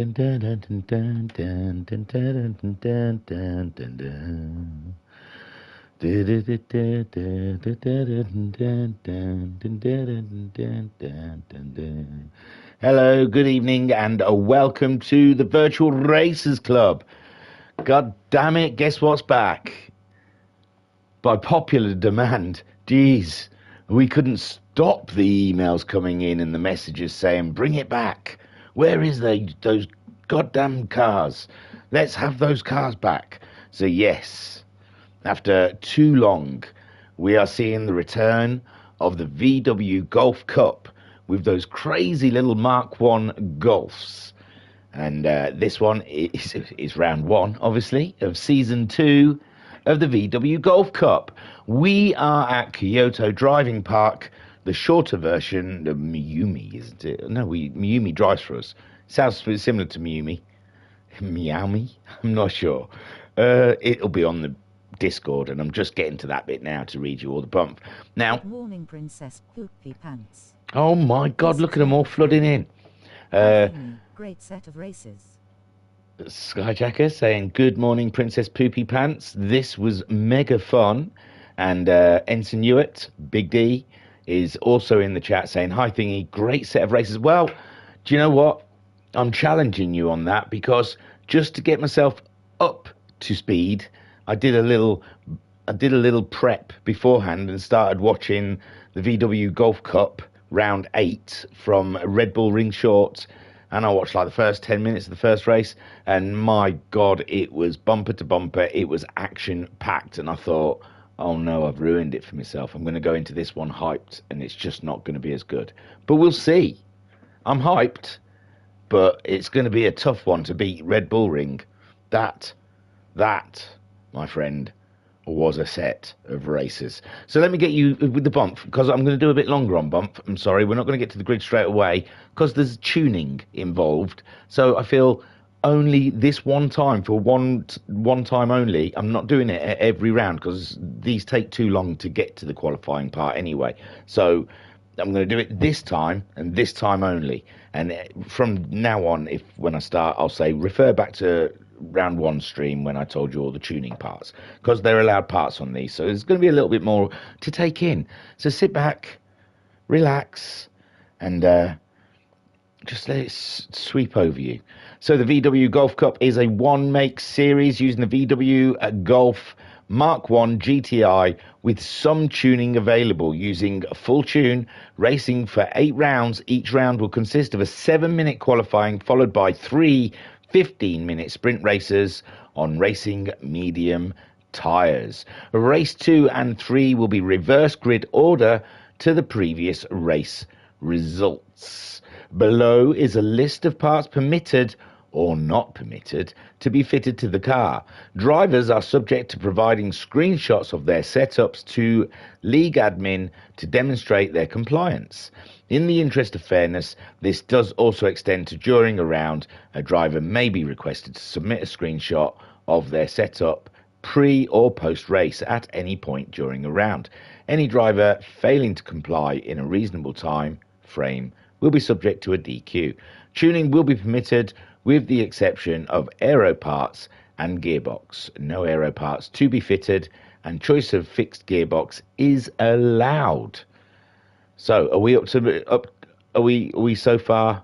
Hello, good evening, and a welcome to the Virtual Racers Club. God damn it, guess what's back? By popular demand. Jeez, we couldn't stop the emails coming in and the messages saying, bring it back. Where is those goddamn cars? Let's have those cars back. So, yes, after too long, we are seeing the return of the VW Golf Cup with those crazy little Mark 1 Golfs. And this one is round one, obviously, of season 2 of the VW Golf Cup. We are at Kyoto Driving Park, the shorter version, the Miumi, isn't it? No, Miumi drives for us. Sounds similar to Miumi. Miami? I'm not sure. It'll be on the Discord, and I'm just getting to that bit now to read you all the bump. Now, good morning, Princess Poopy Pants. Oh my God, look at them all flooding in. Great set of races. Skyjacker saying, good morning, Princess Poopy Pants. This was mega fun. And Ensign Hewitt, Big D, is also in the chat saying, hi, Thingy, great set of races. Well, do you know what? I'm challenging you on that because just to get myself up to speed, I did a little prep beforehand and started watching the VW Golf Cup round 8 from Red Bull Ring Shorts, and I watched like the first 10 minutes of the first race, and my God, it was bumper to bumper. It was action packed, and I thought, oh no, I've ruined it for myself. I'm going to go into this one hyped, and it's just not going to be as good. But we'll see. I'm hyped, but it's going to be a tough one to beat Red Bull Ring. That, my friend, was a set of races. So let me get you with the bump, because I'm going to do a bit longer on bump. I'm sorry, we're not going to get to the grid straight away, because there's tuning involved. So I feel only this one time, for one time only, I'm not doing it at every round, because these take too long to get to the qualifying part anyway. So I'm going to do it this time and this time only. And from now on, when I start, I'll say refer back to round 1 stream when I told you all the tuning parts, because they're allowed parts on these. So there's going to be a little bit more to take in. So sit back, relax, and just let it sweep over you. So the VW Golf Cup is a one-make series using the VW Golf Mark 1 GTI with some tuning available using full tune racing for 8 rounds. Each round will consist of a 7-minute qualifying followed by 3 15-minute sprint races on racing medium tyres. Race 2 and 3 will be reverse grid order to the previous race results. Below is a list of parts permitted or not permitted to be fitted to the car. Drivers are subject to providing screenshots of their setups to league admin to demonstrate their compliance. In the interest of fairness, this does also extend to during a round. A driver may be requested to submit a screenshot of their setup pre or post race at any point during a round. Any driver failing to comply in a reasonable time frame will be subject to a DQ. Tuning will be permitted with the exception of aero parts and gearbox. No aero parts to be fitted, and choice of fixed gearbox is allowed. So, are we are we so far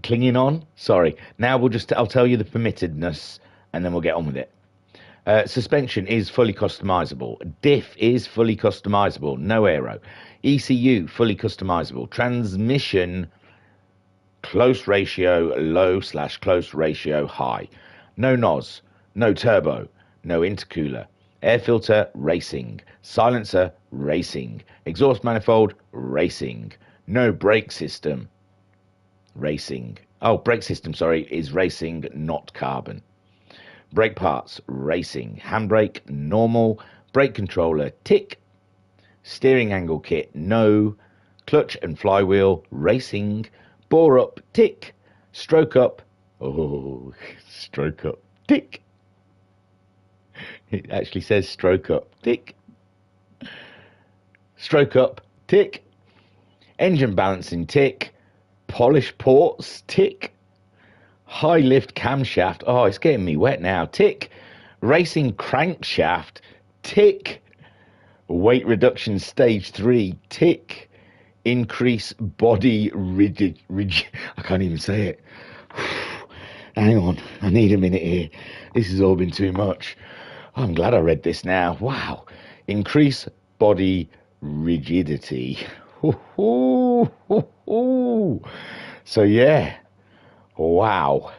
clinging on? Sorry. Now I'll tell you the permittedness, and then we'll get on with it. Suspension is fully customizable. Diff is fully customizable. No aero. ECU fully customizable. Transmission close ratio low/close ratio high. No NOS. No turbo. No intercooler. Air filter racing. Silencer racing. Exhaust manifold racing. No brake system racing. Oh, brake system, sorry, is racing, not carbon. Brake parts racing. Handbrake normal. Brake controller tick. Steering angle kit no. Clutch and flywheel racing. Bore up tick. Stroke up, oh, stroke up tick. It actually says stroke up tick. Stroke up tick. Engine balancing tick. Polished ports, tick. High lift camshaft, oh, it's getting me wet now, tick. Racing crankshaft, tick. Weight reduction stage 3, tick. Increase body rigid. I can't even say it. Hang on, I need a minute here. This has all been too much. I'm glad I read this now. Wow. Increase body rigidity. So yeah. Wow.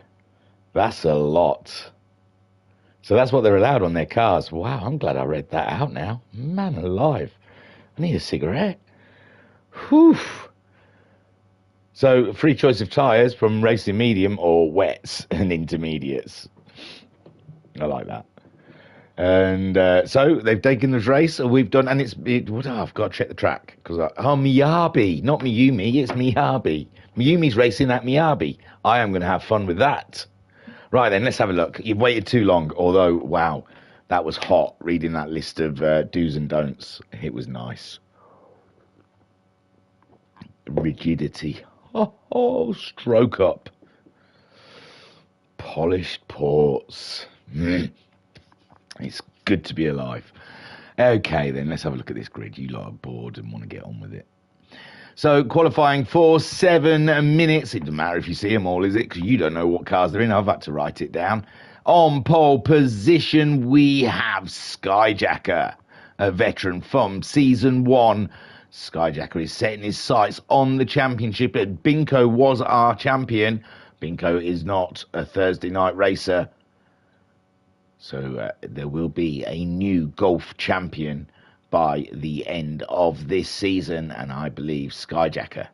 That's a lot. So that's what they're allowed on their cars. Wow, I'm glad I read that out now. Man alive. I need a cigarette. Whew. So free choice of tyres from racing medium or wets and intermediates. I like that. And so they've taken this race. We've done, and I've got to check the track because Miyabi, not Miyumi, it's Miyabi. Miyumi's racing at Miyabi. I am going to have fun with that. Right then, let's have a look. You've waited too long. Although, wow, that was hot. Reading that list of do's and don'ts, it was nice. Rigidity. Oh, stroke up. Polished ports. It's good to be alive. Okay, then let's have a look at this grid. You lot are bored and want to get on with it. So qualifying for 7 minutes. It doesn't matter if you see them all, is it? Because you don't know what cars they're in. I've had to write it down. On pole position, we have Skyjacker, a veteran from season 1. Skyjacker is setting his sights on the championship. Binko was our champion. Binko is not a Thursday night racer. So there will be a new golf champion by the end of this season. And I believe Skyjacker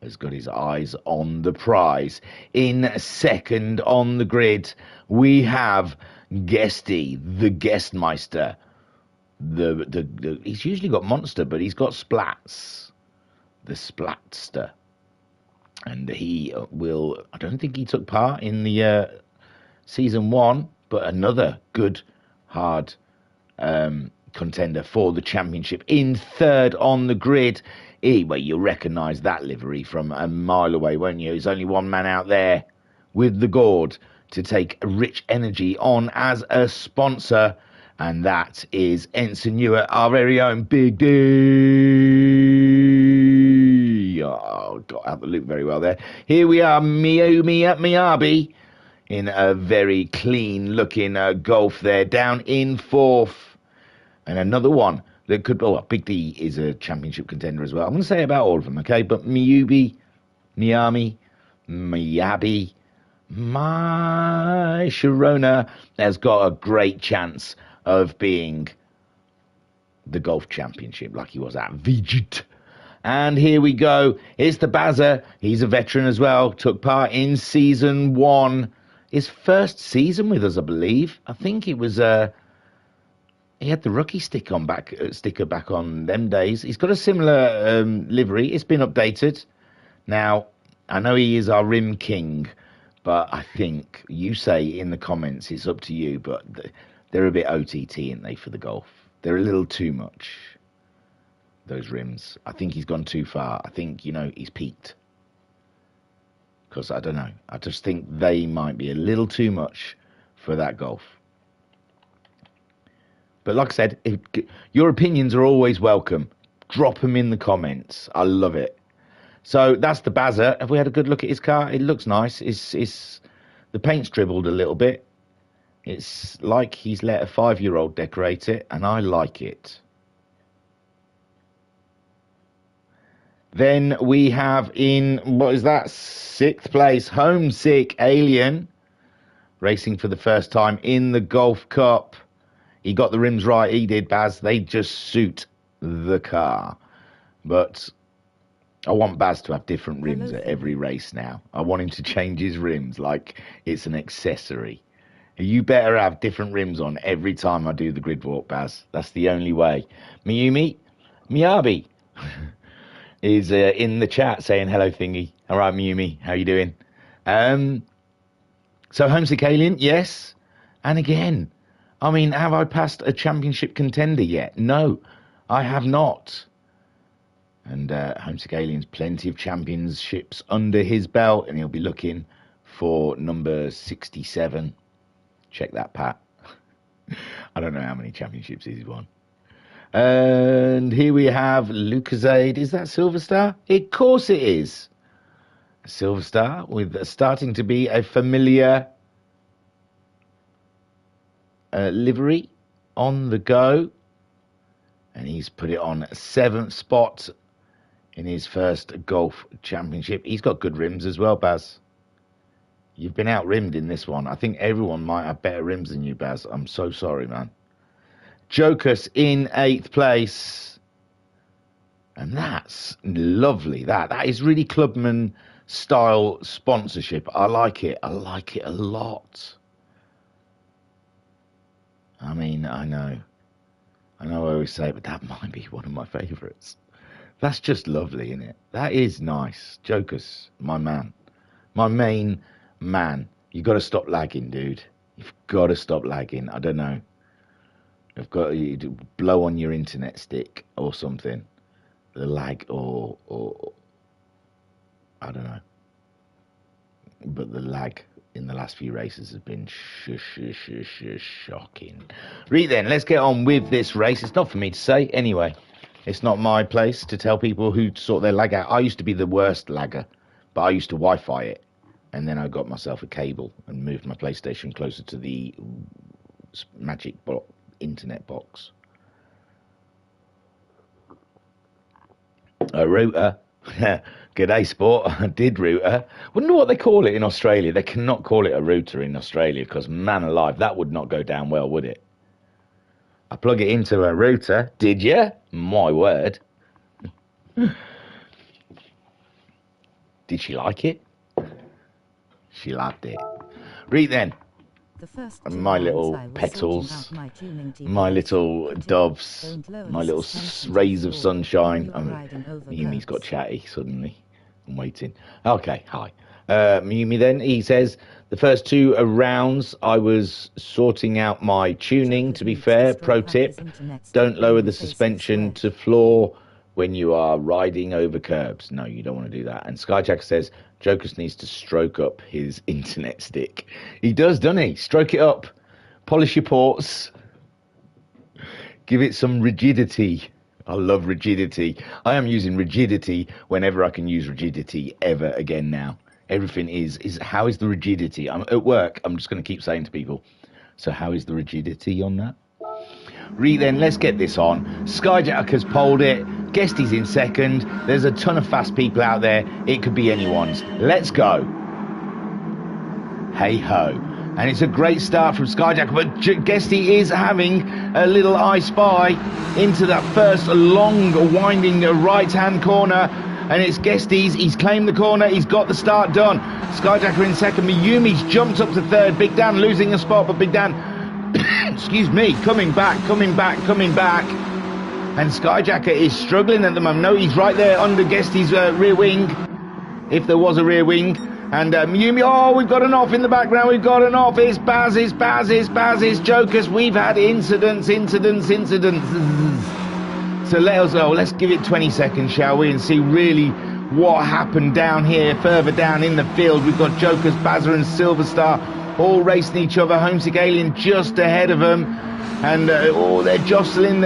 has got his eyes on the prize. In second on the grid, we have Guesty, the Guestmeister. He's usually got Monster, but he's got Splats. The Splatster. And he will, I don't think he took part in the season 1, but another good, hard contender for the championship. In third on the grid, well, you'll recognise that livery from a mile away, won't you? There's only one man out there with the gourd to take Rich Energy on as a sponsor, and that is Ensign Newer, our very own Big D. Oh, got out the loop very well there. Here we are, Miyumi at Miyabi, in a very clean-looking Golf there, down in fourth. And another one that could... Oh, Big D is a championship contender as well. I'm going to say about all of them, okay? But Miyabi, my Sharona has got a great chance of being the Golf Championship like he was at Vijit. And here we go. It's the Bazza. He's a veteran as well. Took part in season 1. His first season with us, I believe. I think it was... he had the rookie sticker back on them days. He's got a similar livery. It's been updated. Now, I know he is our Rim King, but I think you say in the comments, it's up to you, but they're a bit OTT, aren't they, for the Golf? They're a little too much, those rims. I think he's gone too far. I think, he's peaked. Because, I don't know, I just think they might be a little too much for that Golf. But like I said, your opinions are always welcome. Drop them in the comments. I love it. So that's the Bazza. Have we had a good look at his car? It looks nice. It's the paint's dribbled a little bit. It's like he's let a 5-year-old decorate it, and I like it. Then we have in, what is that, 6th place, Homesick Alien, racing for the first time in the Golf Cup. He got the rims right, he did, Baz. They just suit the car. But I want Baz to have different rims at every race now. I want him to change his rims like it's an accessory. You better have different rims on every time I do the grid walk, Baz. That's the only way. Miyabi is in the chat saying hello, Thingy. All right, Miyumi, how you doing? So Homesick Alien, yes. And again, I mean, have I passed a championship contender yet? No, I have not. And Homesick Alien's plenty of championships under his belt, and he'll be looking for number 67. Check that, Pat. I don't know how many championships he's won. And here we have Lucozade. Is that Silver Star? Of course it is. Silver Star with starting to be a familiar livery on the go. And he's put it on 7th spot in his first golf championship. He's got good rims as well, Baz. You've been out-rimmed in this one. I think everyone might have better rims than you, Baz. I'm so sorry, man. Jokus in 8th place. And that's lovely. That is really Clubman-style sponsorship. I like it. I like it a lot. I mean, I know I always say it, but that might be one of my favourites. That's just lovely, isn't it? That is nice. Jokus, my man. My main man. You've got to stop lagging, dude. You've got to stop lagging. I don't know. You've got to blow on your internet stick or something. The lag or I don't know. But the lag in the last few races has been shocking. Right then, let's get on with this race. It's not for me to say anyway. It's not my place to tell people who to sort their lag out. I used to be the worst lagger, but I used to Wi-Fi it. And then I got myself a cable and moved my PlayStation closer to the magic internet box. A router. G'day, sport. I did router. Wouldn't know what they call it in Australia. They cannot call it a router in Australia because, man alive, that would not go down well, would it? I plug it into a router. Did you? My word. Did she like it? She loved it. Right then. My little petals, my little doves, my little rays of sunshine. Yumi's got chatty suddenly. I'm waiting. Okay, hi. Yumi then, he says, the first 2 rounds I was sorting out my tuning, to be fair. Pro tip, don't lower the suspension to floor when you are riding over curbs. No, you don't want to do that. And Skyjacker says, Jokus needs to stroke up his internet stick. He does, doesn't he? Stroke it up. Polish your ports. Give it some rigidity. I love rigidity. I am using rigidity whenever I can use rigidity ever again now. Everything is how is the rigidity? I'm at work. I'm just going to keep saying to people, so how is the rigidity on that? Then, let's get this on. Skyjack has polled it. Guesty's in second. There's a ton of fast people out there. It could be anyone's. Let's go. Hey ho. And it's a great start from Skyjack, but Guesty is having a little I spy into that first long, winding right-hand corner. And it's Guesty's. He's claimed the corner. He's got the start done. Skyjacker in second. Miyumi's jumped up to third. Big Dan losing a spot, but Big Dan... excuse me, coming back. And Skyjacker is struggling at the moment. No, he's right there under Guesty's rear wing, if there was a rear wing. And Miyumi, oh, we've got an off in the background. We've got an off. It's Baz, it's Jokus. We've had incidents. So let's give it 20 seconds, shall we, and see really what happened down here, further down in the field. We've got Jokus, Bazza and Silver Star all racing each other. Homesick Alien just ahead of them. And, they're jostling.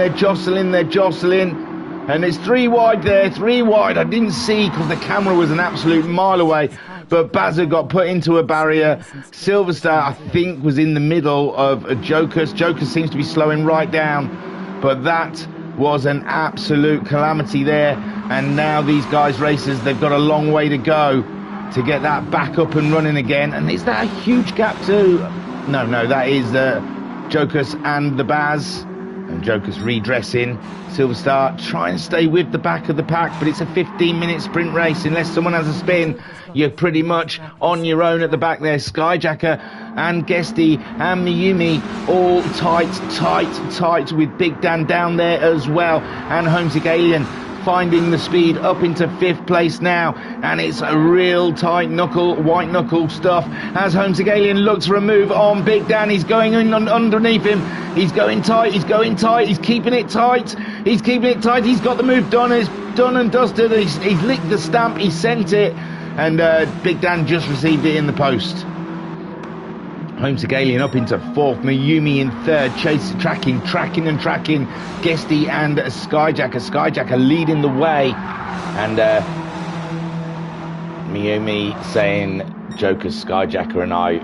And it's 3 wide there, 3 wide. I didn't see because the camera was an absolute mile away. But Bazza got put into a barrier. Silver Star, I think, was in the middle of Jokus. Jokus seems to be slowing right down. But that was an absolute calamity there. And now these guys racers, they've got a long way to go to get that back up and running again. And is that a huge gap too? No, that is Jokus and the Baz. And Jokus redressing. Silver Star trying to stay with the back of the pack, but it's a 15-minute sprint race. Unless someone has a spin, you're pretty much on your own at the back there. Skyjacker and Guesty and Miyumi all tight with Big Dan down there as well. And Homesick Alien finding the speed up into 5th place now, and it's a real white knuckle stuff as Homesick Alien looks for a move on Big Dan. He's going in underneath him. He's going tight. He's keeping it tight. He's got the move done. It's done and dusted. He's licked the stamp, he sent it, and Big Dan just received it in the post. Homesick Alien up into fourth, Mayumi in third, tracking. Guesty and Skyjacker leading the way, and Mayumi saying, Joker, Skyjacker and I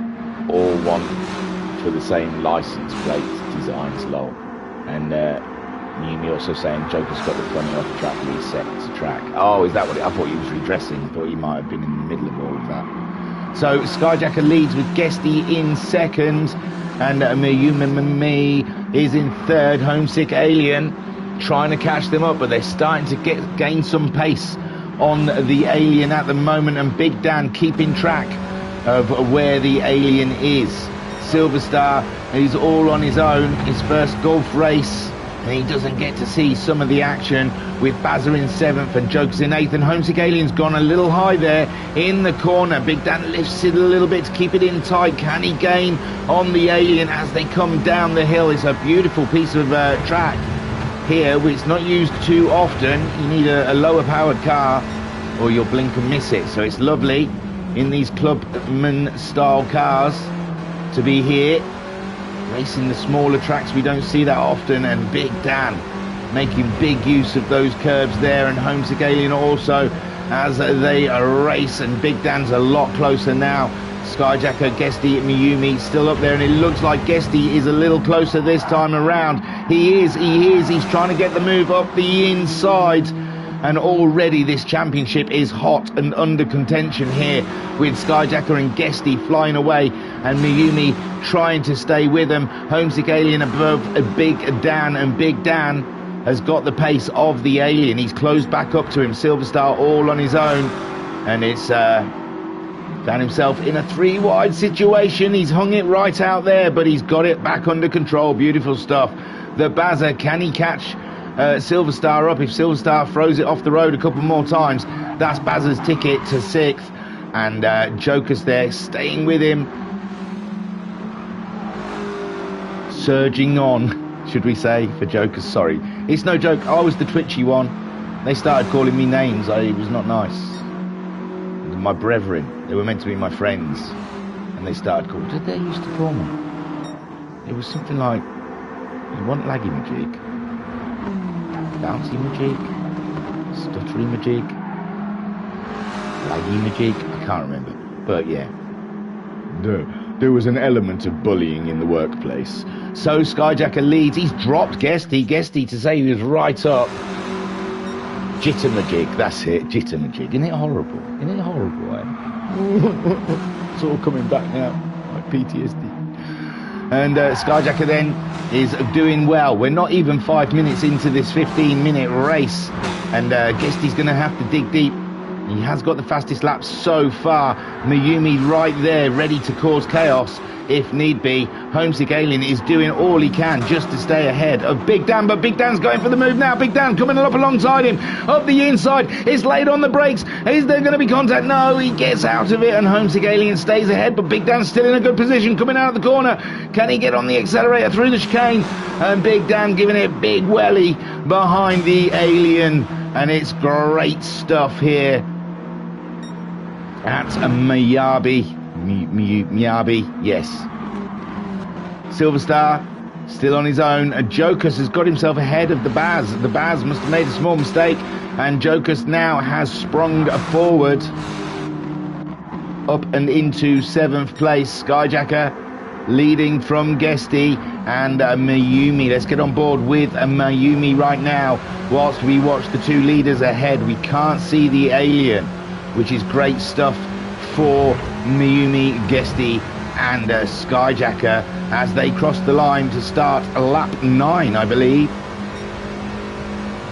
all want for the same license plate designs, lol. And Mayumi also saying Joker's got the funny off track reset to track. Oh, is that what I thought he was redressing? I thought he might have been in the middle of all of that. So Skyjacker leads with Guesty in second, and Mayumi is in third. Homesick Alien trying to catch them up, but they're starting to gain some pace on the Alien at the moment, and Big Dan keeping track of where the Alien is. Silverstar is all on his own, his first golf race, and he doesn't get to see some of the action, with Bazza in seventh and Jokers in eighth, and Homesick Alien's gone a little high there in the corner. Big Dan lifts it a little bit to keep it in tight. Can he gain on the Alien as they come down the hill? It's a beautiful piece of track here, which is not used too often. You need a lower powered car or you'll blink and miss it. So it's lovely in these clubman style cars to be here racing the smaller tracks. We don't see that often, and Big Dan making big use of those curbs there, and Homesick Alien also as they race, and Big Dan's a lot closer now. Skyjacker, Guesty, Mayumi still up there, and it looks like Guesty is a little closer this time around. He is, he's trying to get the move up the inside, and already this championship is hot and under contention here, with Skyjacker and Guesty flying away and Mayumi trying to stay with them. Homesick Alien above Big Dan, and Big Dan has got the pace of the Alien. He's closed back up to him. Silverstar all on his own, and it's found himself in a 3 wide situation. He's hung it right out there, but he's got it back under control. Beautiful stuff. The Bazza, can he catch Silverstar up? If Silverstar throws it off the road a couple more times, that's Bazza's ticket to 6th, and Joker's there staying with him, surging on, should we say, for Jokers. Sorry, it's no joke, I was the twitchy one. They started calling me names. It was not nice. My brethren, they were meant to be my friends, and they started calling. What did they used to call me? It was something like, you want Laggy Majig, Bouncy Majig, Stuttery Majig, Laggy Majig, I can't remember, but yeah, there was an element of bullying in the workplace. So Skyjacker leads. He's dropped Guesty to say he was right up. Jittermajig, that's it, Jittermajig. Isn't it horrible? Isn't it horrible, eh? It's all coming back now, like PTSD. And Skyjacker then is doing well. We're not even 5 minutes into this 15-minute race, and Guesty's going to have to dig deep. He has got the fastest lap so far. Mayumi right there, ready to cause chaos if need be. Homesick Alien is doing all he can just to stay ahead of Big Dan, but Big Dan's going for the move now. Big Dan coming up alongside him, up the inside. It's laid on the brakes. Is there going to be contact? No, he gets out of it, and Homesick Alien stays ahead, but Big Dan's still in a good position coming out of the corner. Can he get on the accelerator through the chicane? And Big Dan giving it big welly behind the Alien, and it's great stuff here at Miyabi, yes. Silverstar still on his own. Jokers has got himself ahead of the Baz. The Baz must have made a small mistake, and Jokers now has sprung forward up and into 7th place. Skyjacker leading from Guesty and Mayumi. Let's get on board with Mayumi right now whilst we watch the 2 leaders ahead. We can't see the Alien, which is great stuff for Mayumi, Guesty and Skyjacker as they cross the line to start lap 9, I believe.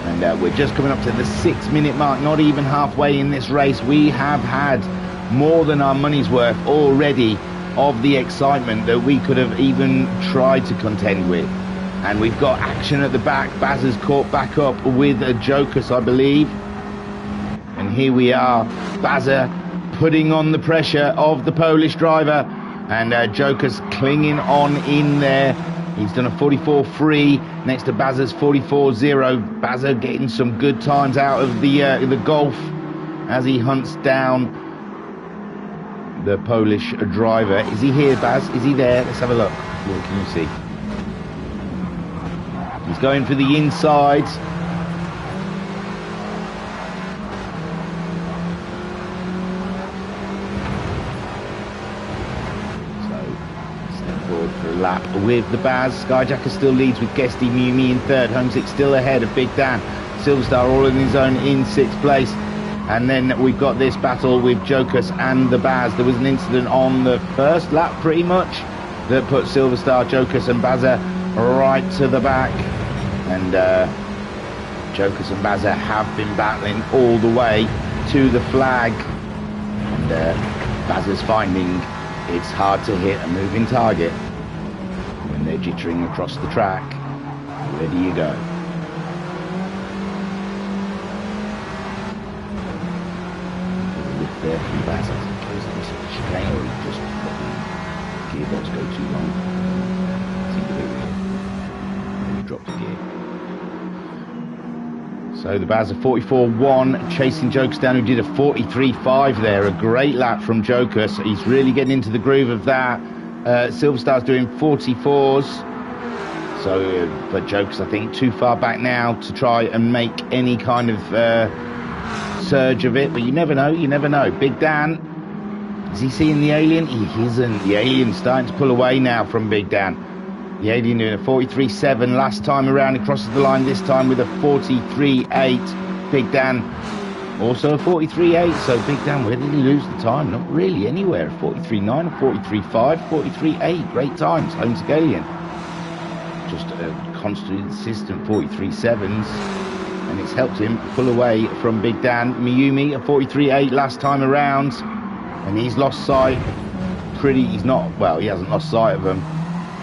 And we're just coming up to the 6-minute mark, not even halfway in this race. We have had more than our money's worth already of the excitement that we could have even tried to contend with. And we've got action at the back. Baz has caught back up with Jokers, I believe. And here we are, Bazza putting on the pressure of the Polish driver, and Jokers clinging on in there He's done a 44.3 next to Bazza's 44.0. Bazza getting some good times out of the Golf as he hunts down the Polish driver. Is he here, Baz? Is he there? Let's have a look. What can you see? He's going for the inside. Lap with the Baz. Skyjacker still leads with Guesty, Miumi in third. Homesick still ahead of Big Dan. Silverstar all in his own in sixth place. And then we've got this battle with Jokus and the Baz. There was an incident on the first lap pretty much that put Silverstar, Jokus and Bazza right to the back. And Jokus and Bazza have been battling all the way to the flag. And Bazza's finding it's hard to hit a moving target when they're jittering across the track. Where do you go? Lift there from Bazza. Close this chicane, or just let the gearbox go too long. See the and you drop the gear. So the Bazza 44.1 chasing Jokus down, who did a 43.5 there. A great lap from Jokus. He's really getting into the groove of that. Silverstar's doing 44s. So, but Jokus, I think, too far back now to try and make any kind of surge of it. But you never know, you never know. Big Dan, is he seeing the alien? He isn't. The alien's starting to pull away now from Big Dan. The alien doing a 43.7 last time around. He crosses the line this time with a 43.8. Big Dan also a 43.8. So Big Dan, where did he lose the time? Not really anywhere. A 43.9, a 43.5, 43.8. Great times. Homesick alien. Just a consistent 43.7s. And it's helped him pull away from Big Dan. Miumi, a 43.8 last time around. And he's lost sight. He's not, well, he hasn't lost sight of them.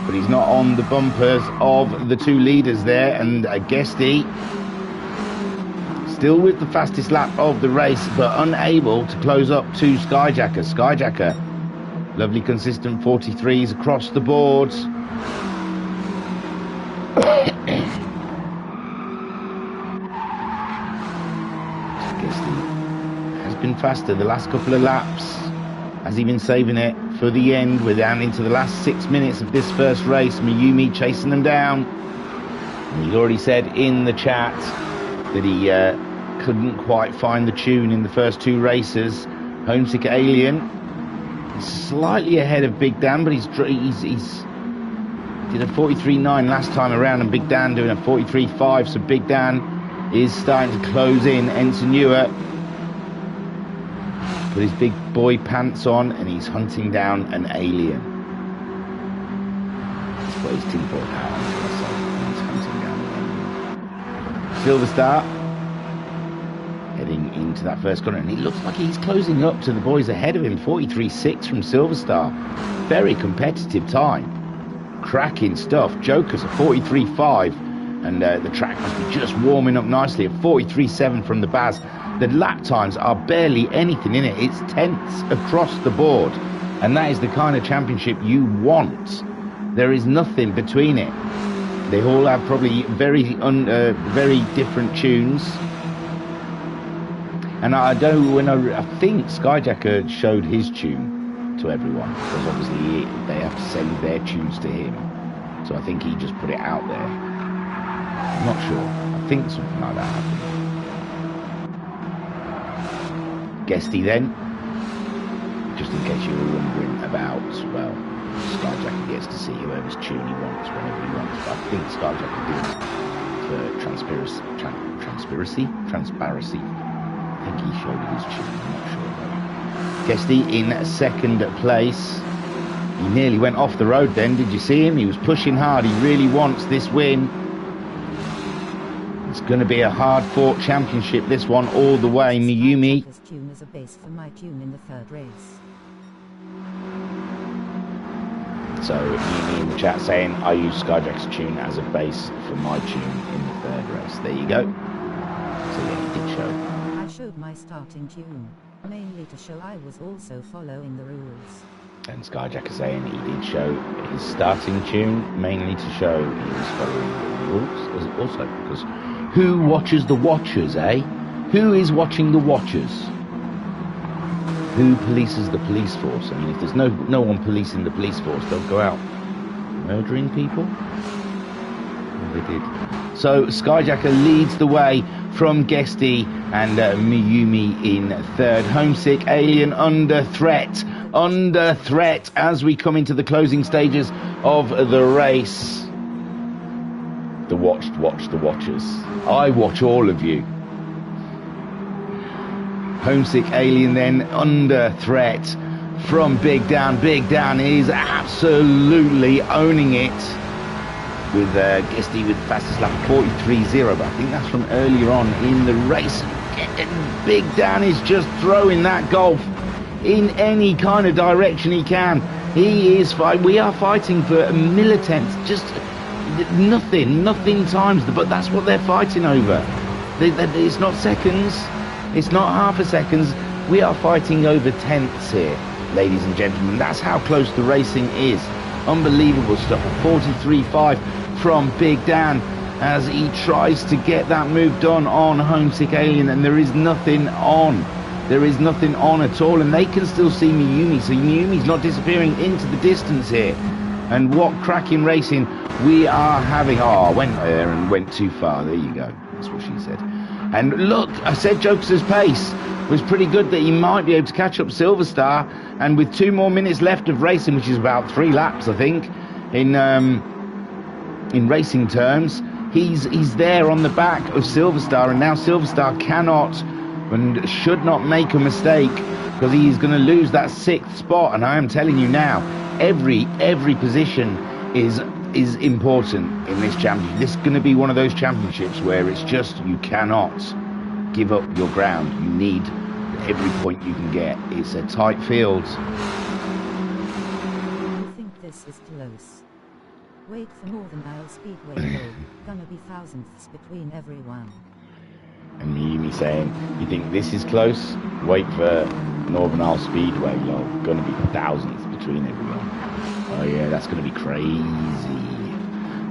But he's not on the bumpers of the two leaders there. And Guesty still with the fastest lap of the race, but unable to close up to Skyjacker. Skyjacker, lovely consistent 43s across the board. Guesty has been faster the last couple of laps. Has he been saving it for the end? We're down into the last 6 minutes of this first race. Miumi chasing them down. And he already said in the chat that he couldn't quite find the tune in the first two races. Homesick Alien slightly ahead of Big Dan, but he's did a 43.9 last time around, and Big Dan doing a 43.5. So Big Dan is starting to close in. Ensign Ewart put his big boy pants on, and he's hunting down an alien. That's what his tinfoil hat on. He's hunting down an alien. Silverstar heading into that first corner, and it looks like he's closing up to the boys ahead of him. 43.6 from Silverstar. Very competitive time. Cracking stuff. Jokus a 43.5, and the track must be just warming up nicely. A 43.7 from the Baz. The lap times are barely anything in it. It's tenths across the board, and that is the kind of championship you want. There is nothing between it. They all have probably very different tunes. And I think Skyjacker showed his tune to everyone, because obviously they have to send their tunes to him. So I think he just put it out there. I'm not sure. I think something like that happened. Guesty then, just in case you were wondering about, well, Skyjacker gets to see whoever's tune he wants whenever he wants. But I think Skyjacker did for transparency. I think he showed his tune, I'm not sure though. Guesty in second place. He nearly went off the road then, did you see him? He was pushing hard, he really wants this win. It's going to be a hard-fought championship, this one, all the way. Miumi. Tune as a base for my tune in the third race. So, Miumi in the chat saying, I use Skyjack's tune as a base for my tune in the third race. There you go. So, yeah, he did show. I showed my starting tune, mainly to show I was also following the rules. And Skyjacker saying he did show his starting tune mainly to show he was following the rules, also because who watches the watchers, eh? Who is watching the watchers? Who polices the police force? I mean, if there's no one policing the police force, they'll go out murdering people. Well, they did. So Skyjacker leads the way from Guesty and Miyumi in third. Homesick Alien under threat as we come into the closing stages of the race. The watched watch the watchers. I watch all of you. Homesick Alien then under threat from Big Dan. Big Dan is absolutely owning it with Guesty with the fastest lap 43.0, but I think that's from earlier on in the race. And Big Dan is just throwing that Golf in any kind of direction he can. He is we are fighting for millitenths, just nothing times, but that's what they're fighting over. It's not seconds, it's not half a seconds, we are fighting over tenths here, ladies and gentlemen. That's how close the racing is. Unbelievable stuff. 43.5 from Big Dan as he tries to get that move done on Homesick Alien, and there is nothing on. There is nothing on at all, and they can still see Miyumi, so Miyumi's not disappearing into the distance here. And what cracking racing we are having. Oh, I went there and went too far. There you go. That's what she said. And look, I said Jokers' pace was pretty good, that he might be able to catch up Silver Star, and with 2 more minutes left of racing, which is about 3 laps, I think, in racing terms, he's there on the back of Silver Star, and now Silver Star cannot and should not make a mistake, because he's going to lose that 6th spot. And I am telling you now, every position is important in this championship. This is going to be one of those championships where it's just, you cannot give up your ground. You need every point you can get. It's a tight field. I think this is close. Wait for Northern Isle Speedway though. Gonna be thousandths between everyone. And Miyumi saying, you think this is close? Wait for Northern Isle Speedway, lol. Gonna be thousandths between everyone. Oh yeah, that's gonna be crazy.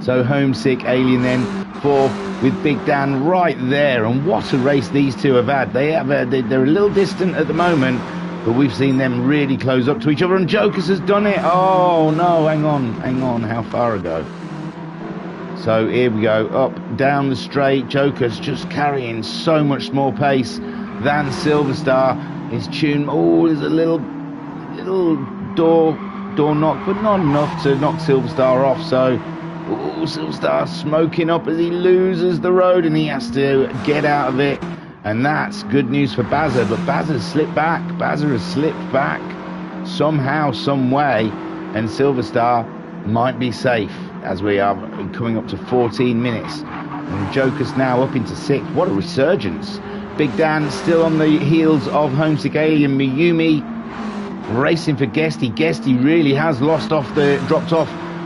So Homesick Alien then 4th with Big Dan right there, and what a race these two have had. They're a little distant at the moment, but we've seen them really close up to each other, and Jokers has done it. Oh no, hang on, how far ago? So here we go, up, down the straight. Jokers just carrying so much more pace than Silver Star. His tune, oh, there's a little door knock, but not enough to knock Silver Star off. So Silver Star smoking up as he loses the road, and he has to get out of it. And that's good news for Bazza, but Bazza's slipped back. Bazza has slipped back somehow, some way, and Silver Star might be safe as we are coming up to 14 minutes. And Joker's now up into 6th. What a resurgence. Big Dan still on the heels of Homesick Alien. Miyumi racing for Guesty. Guesty really has dropped off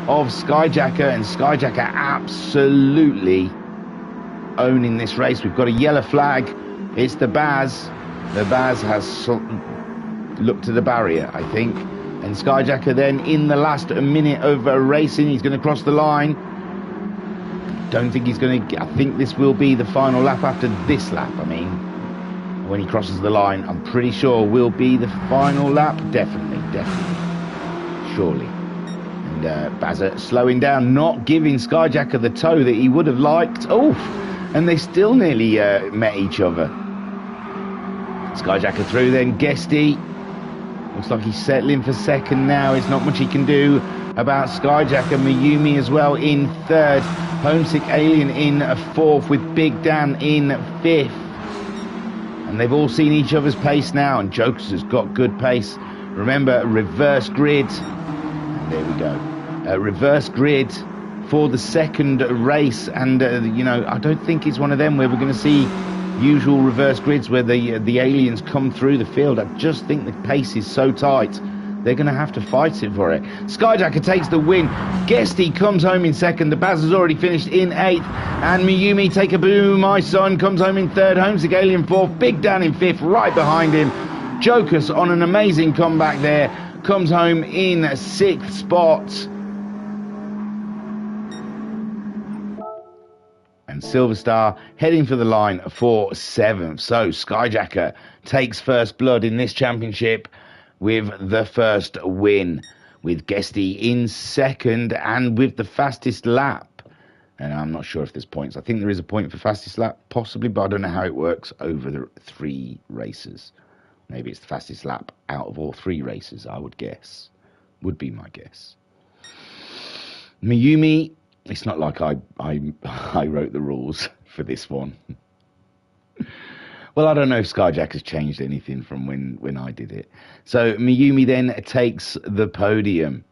of Skyjacker, and Skyjacker absolutely owning this race. We've got a yellow flag. It's the Baz. The Baz has looked at the barrier, I think. And Skyjacker then in the last minute of racing, he's going to cross the line. Don't think he's going to. I think this will be the final lap after this lap. I mean, when he crosses the line, I'm pretty sure will be the final lap. Definitely, surely. And Bazza slowing down, not giving Skyjacker the toe that he would have liked. Oh, and they still nearly met each other. Skyjacker through, then Guesty. Looks like he's settling for 2nd now. There's not much he can do about Skyjacker. Miyumi as well in 3rd. Homesick Alien in 4th with Big Dan in 5th. And they've all seen each other's pace now, and Jokers has got good pace. Remember, reverse grid. And there we go. Reverse grid for the 2nd race. And, you know, I don't think it's one of them where we're going to see usual reverse grids where the aliens come through the field. I just think the pace is so tight, they're going to have to fight it for it. Skyjacker takes the win. Guesty comes home in 2nd. The Baz has already finished in 8th. And Miyumi, take a boo, my son, comes home in 3rd. Homesick Alien 4th. Big Dan in 5th, right behind him. Jokers on an amazing comeback there. comes home in 6th spot. And Silver Star heading for the line for 7th. So Skyjacker takes first blood in this championship with the first win, with Guesty in 2nd and with the fastest lap. And I'm not sure if there's points. I think there is a point for fastest lap, possibly, but I don't know how it works over the 3 races. Maybe it's the fastest lap out of all 3 races, I would guess. Would be my guess. Miyumi, it's not like I wrote the rules for this one. Well, I don't know if Skyjack has changed anything from when I did it. So Miyumi then takes the podium.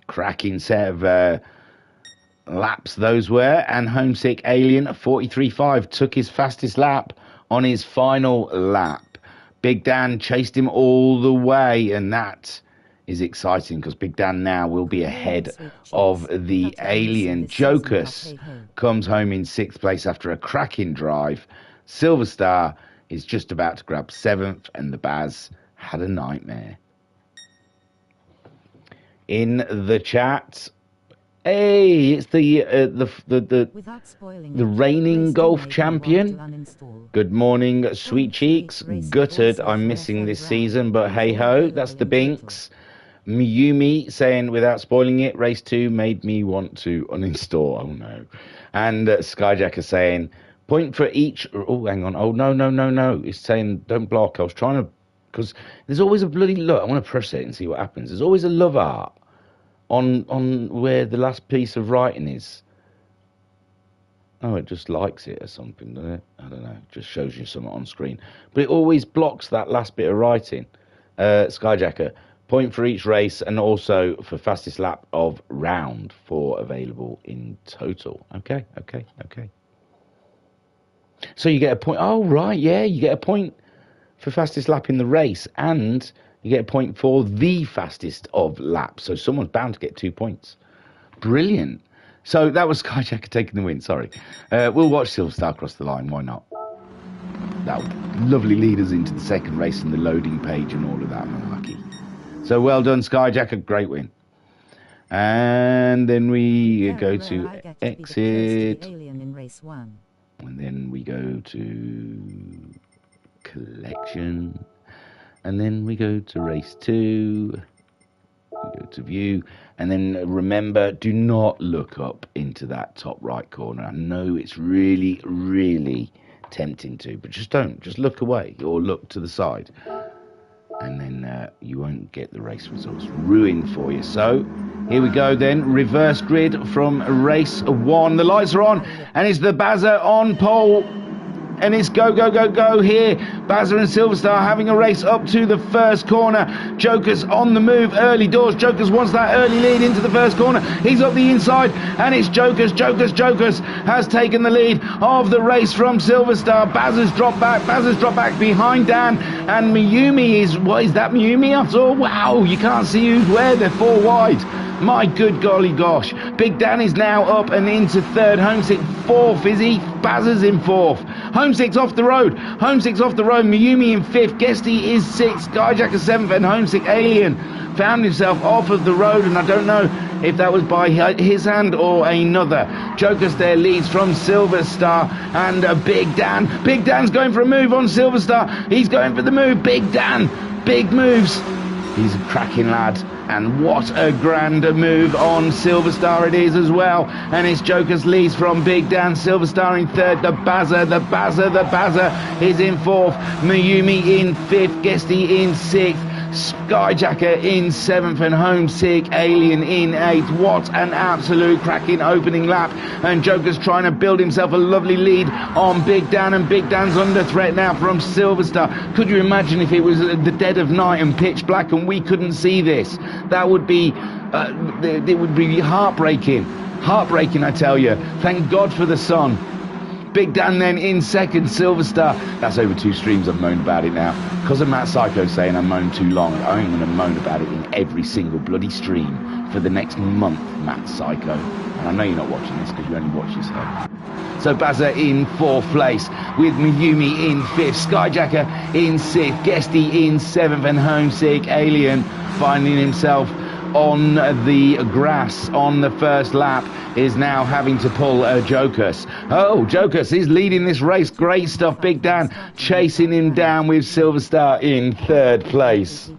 Cracking set of laps those were, and Homesick Alien 43.5 took his fastest lap on his final lap. Big Dan chased him all the way, and that is exciting because Big Dan now will be ahead of the Alien. Jokus comes home in 6th place after a cracking drive. Silver Star is just about to grab 7th, and the Baz had a nightmare. In the chat, hey, it's the reigning golf champion. Good morning, sweet cheeks. Gutted, I'm missing this season, but hey ho, that's the Binks. Miyumi saying, without spoiling it, race 2 made me want to uninstall. Oh no. And Skyjacker saying, point for each. Oh, hang on. Oh no. It's saying don't block. I was trying to, because there's always a bloody look. I want to press it and see what happens. There's always a love art on where the last piece of writing is. Oh, it just likes it or something, doesn't it? I don't know. It just shows you something on screen. But it always blocks that last bit of writing. Skyjacker, point for each race and also for fastest lap of round 4 available in total. Okay. So you get a point. Oh, right, yeah. You get a point for fastest lap in the race and you get a point for the fastest of laps. So someone's bound to get 2 points. Brilliant. So that was Skyjacker taking the win. Sorry. We'll watch Silver Star cross the line. Why not? That lovely lead us into the second race and the loading page and all of that malarkey. So well done, Skyjacker. Great win. And then we go to exit. Alien in race 1. And then we go to collection. And then we go to race 2. We go to view. And then remember, do not look up into that top right corner. I know it's really, really tempting to, but just don't. Just look away or look to the side. And then you won't get the race results ruined for you. So here we go then. Reverse grid from race 1. The lights are on, and it's the Bazza on pole. And it's go here. Bazza and Silver Star having a race up to the first corner. Joker's on the move early doors. Joker's wants that early lead into the first corner. He's up the inside, and it's Joker's has taken the lead of the race from Silver Star. Bazza's dropped back behind Dan, and Miyumi is, what is that Miyumi I saw? Wow, you can't see who's where. They're 4 wide. My good golly gosh. Big Dan is now up and into 3rd. Homesick 4th, is he? Bazza's in 4th. Homesick's off the road. Miyumi in 5th. Guesty is 6th. Skyjacker 7th. And Homesick Alien found himself off of the road. And I don't know if that was by his hand or another. Joker's there leads from Silver Star. And Big Dan. Big Dan's going for a move on Silver Star. He's going for the move. Big Dan. Big moves. He's a cracking lad. And what a grand move on Silver Star it is as well. And it's Joker's leads from Big Dan. Silver Star in 3rd. The Bazza is in 4th. Miyumi in 5th. Guesty in 6th. Skyjacker in 7th. And Homesick Alien in 8th. What an absolute cracking opening lap. And Joker's trying to build himself a lovely lead on Big Dan. And Big Dan's under threat now from Silver Star. Could you imagine if it was the dead of night and pitch black and we couldn't see this? That would be, it would be heartbreaking. Heartbreaking, I tell you. Thank God for the sun. Big Dan then in 2nd, Silver Star. That's over 2 streams I've moaned about it now. Because of Matt Psycho saying I moaned too long, I ain't going to moan about it in every single bloody stream for the next month, Matt Psycho. And I know you're not watching this because you only watch yourself. So Bazza in 4th place with Miyumi in 5th, Skyjacker in 6th, Guesty in 7th, and Homesick Alien finding himself on the grass on the first lap, is now having to pull Jokus. Oh, Jokus is leading this race. Great stuff. Big Dan chasing him down with Silver Star in third place.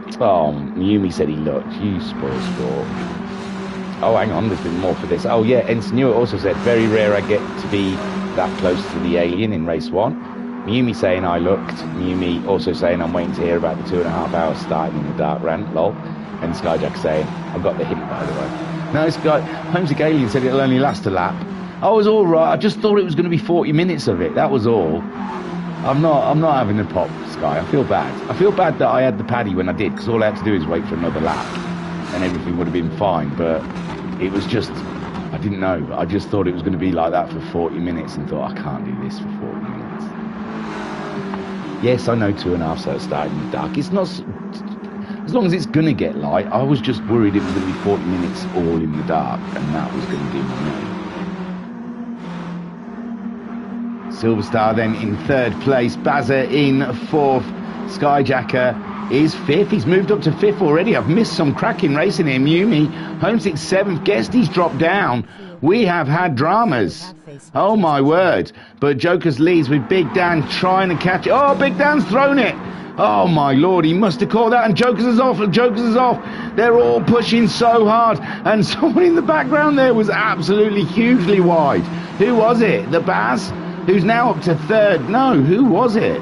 Yumi said he looked. You spoil sport. Oh, hang on, there's been more for this. Oh, yeah, Ensign Newer also said, very rare I get to be that close to the alien in race 1. Miyumi saying I looked. Miyumi also saying I'm waiting to hear about the 2.5 hours starting in the dark rant, lol. And Skyjack saying, I've got the hint, by the way. No, this guy, Homesick Alien said it'll only last a lap. I was all right. I just thought it was going to be 40 minutes of it. That was all. I'm not having a pop, Sky. I feel bad. I feel bad that I had the paddy when I did, because all I had to do is wait for another lap, and everything would have been fine. But it was just, I didn't know. I just thought it was going to be like that for 40 minutes, and thought, I can't do this for 40 minutes. Yes, I know 2.5 so it started in the dark. It's not, as long as it's going to get light. I was just worried it was going to be 40 minutes all in the dark, and that was going to do me. Silver Star then in third place, Bazza in fourth, Skyjacker is fifth. He's moved up to fifth already. I've missed some cracking racing here. Mumi, Homesick seventh, Guesty's dropped down. We have had dramas. Oh my word. But Jokus leads with Big Dan trying to catch it. Oh, Big Dan's thrown it. Oh my lord, he must have caught that, and Jokus is off, and Jokus is off. They're all pushing so hard, and someone in the background there was absolutely hugely wide. Who was it? The Baz? Who's now up to third? No, who was it?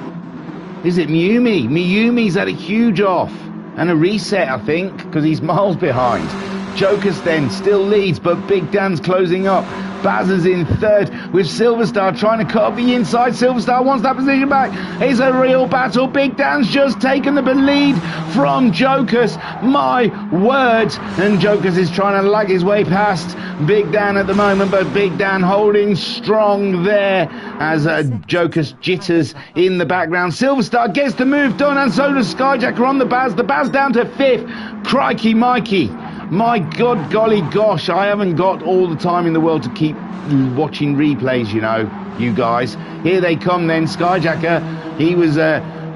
Is it Miyumi? Miyumi's had a huge off and a reset, I think, because he's miles behind. Jokus then still leads, but Big Dan's closing up. Baz is in third with Silver Star trying to cut off the inside. Silver Star wants that position back. It's a real battle. Big Dan's just taken the lead from Jokus. My word. And Jokus is trying to lag his way past Big Dan at the moment, but Big Dan holding strong there as Jokus jitters in the background. Silver Star gets the move done, and so does Skyjacker on the Baz. The Baz down to fifth. Crikey Mikey. My God, golly gosh, I haven't got all the time in the world to keep watching replays, you know, you guys. Here they come then, Skyjacker, he was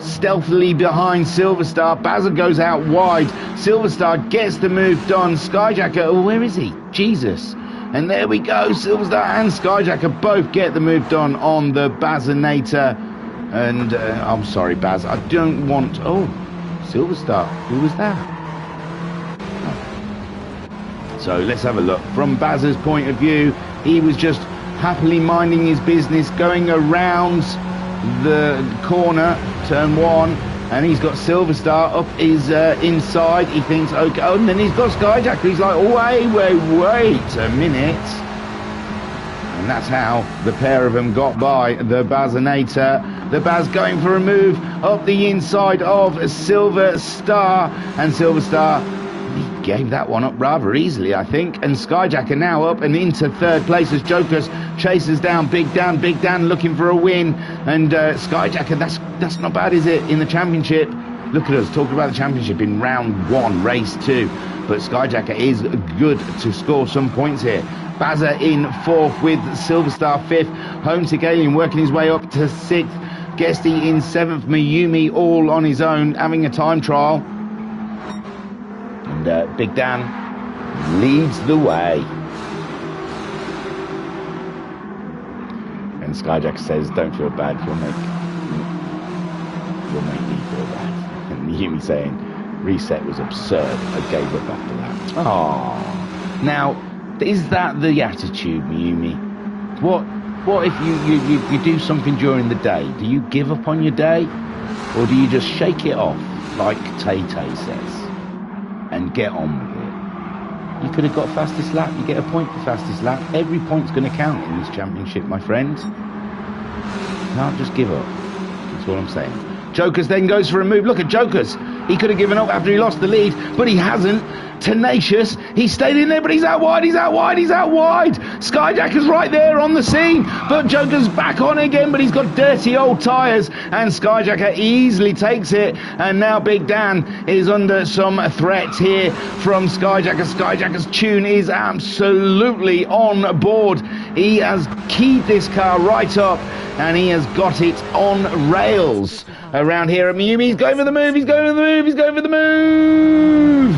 stealthily behind Silver Star. Bazza goes out wide. Silver Star gets the move done. Skyjacker, oh, where is he? Jesus. And there we go, Silver Star and Skyjacker both get the move done on the Bazzinator. And, I'm sorry, Baz, I don't want... Oh, Silver Star, who was that? So let's have a look. From Bazza's point of view, he was just happily minding his business, going around the corner, turn one, and he's got Silver Star up his inside. He thinks, okay, oh, and then he's got Skyjacker. He's like, oh, wait a minute. And that's how the pair of them got by the Bazzinator. The Baz going for a move up the inside of Silver Star, and Silver Star, he gave that one up rather easily, I think. And Skyjacker now up and into third place as Jokus chases down Big Dan. Big Dan looking for a win. And Skyjacker, that's not bad, is it, in the championship? Look at us talking about the championship in round one, race 2. But Skyjacker is good to score some points here. Bazza in fourth with Silver Star fifth. Homesick Alien working his way up to sixth. Guesty in seventh. Miyumi all on his own, having a time trial. And Big Dan leads the way. And Skyjack says, don't feel bad, you'll make me feel bad. And Yumi saying, reset was absurd, I gave up after that. Oh, now, is that the attitude, Yumi? What if you do something during the day? Do you give up on your day? Or do you just shake it off, like Tay-Tay says? And get on with it. You could have got fastest lap. You get a point for fastest lap. Every point's going to count in this championship, my friend. You can't just give up. That's all I'm saying. Jokus then goes for a move. Look at Jokus. He could have given up after he lost the lead, but he hasn't. Tenacious. He stayed in there, but he's out wide. He's out wide. He's out wide. Skyjacker's right there on the scene, but Joker's back on again, but he's got dirty old tyres, and Skyjacker easily takes it. And now Big Dan is under some threat here from Skyjacker. Skyjacker's tune is absolutely on board He has keyed this car right up, and he has got it on rails around here at Miumi. He's going for the move, he's going for the move, he's going for the move!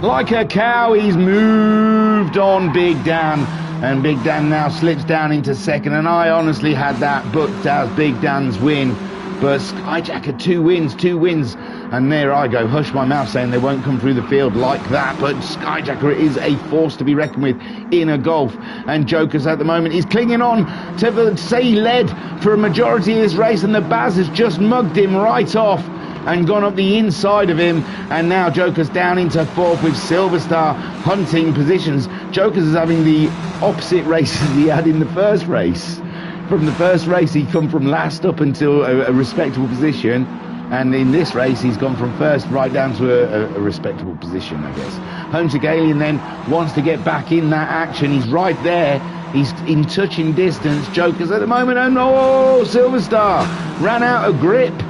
Like a cow, he's moved on Big Dan. And Big Dan now slips down into second, and I honestly had that booked as Big Dan's win. But Skyjacker, two wins, and there I go, hush my mouth, saying they won't come through the field like that. But Skyjacker is a force to be reckoned with in a Golf, and Jokers at the moment is clinging on to the say lead for a majority of this race, and the Baz has just mugged him right off and gone up the inside of him, and now Joker's down into fourth with Silverstar hunting positions. Joker's is having the opposite race as he had in the first race. From the first race he come from last up until a respectable position, and in this race he's gone from first right down to a respectable position, I guess. Homesick Alien then wants to get back in that action. He's right there, he's in touching distance. Joker's at the moment, and oh, Silverstar ran out of grip.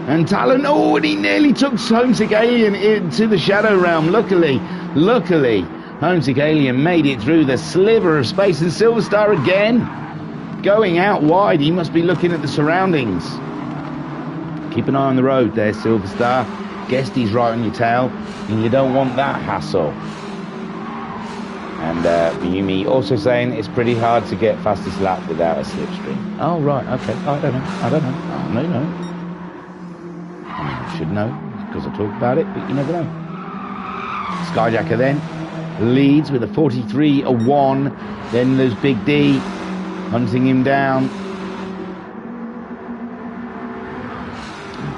And Talon, oh, and he nearly took Homesick Alien into the Shadow Realm. Luckily, Homesick Alien made it through the sliver of space, and Silverstar again going out wide. He must be looking at the surroundings. Keep an eye on the road there, Silverstar. Guesty's right on your tail, and you don't want that hassle. And Miumi also saying it's pretty hard to get fastest lap without a slipstream. Oh, right, okay. I don't know. Oh, no. I should know, because I talk about it, but you never know. Skyjacker then leads with a 43.1. Then there's Big D hunting him down.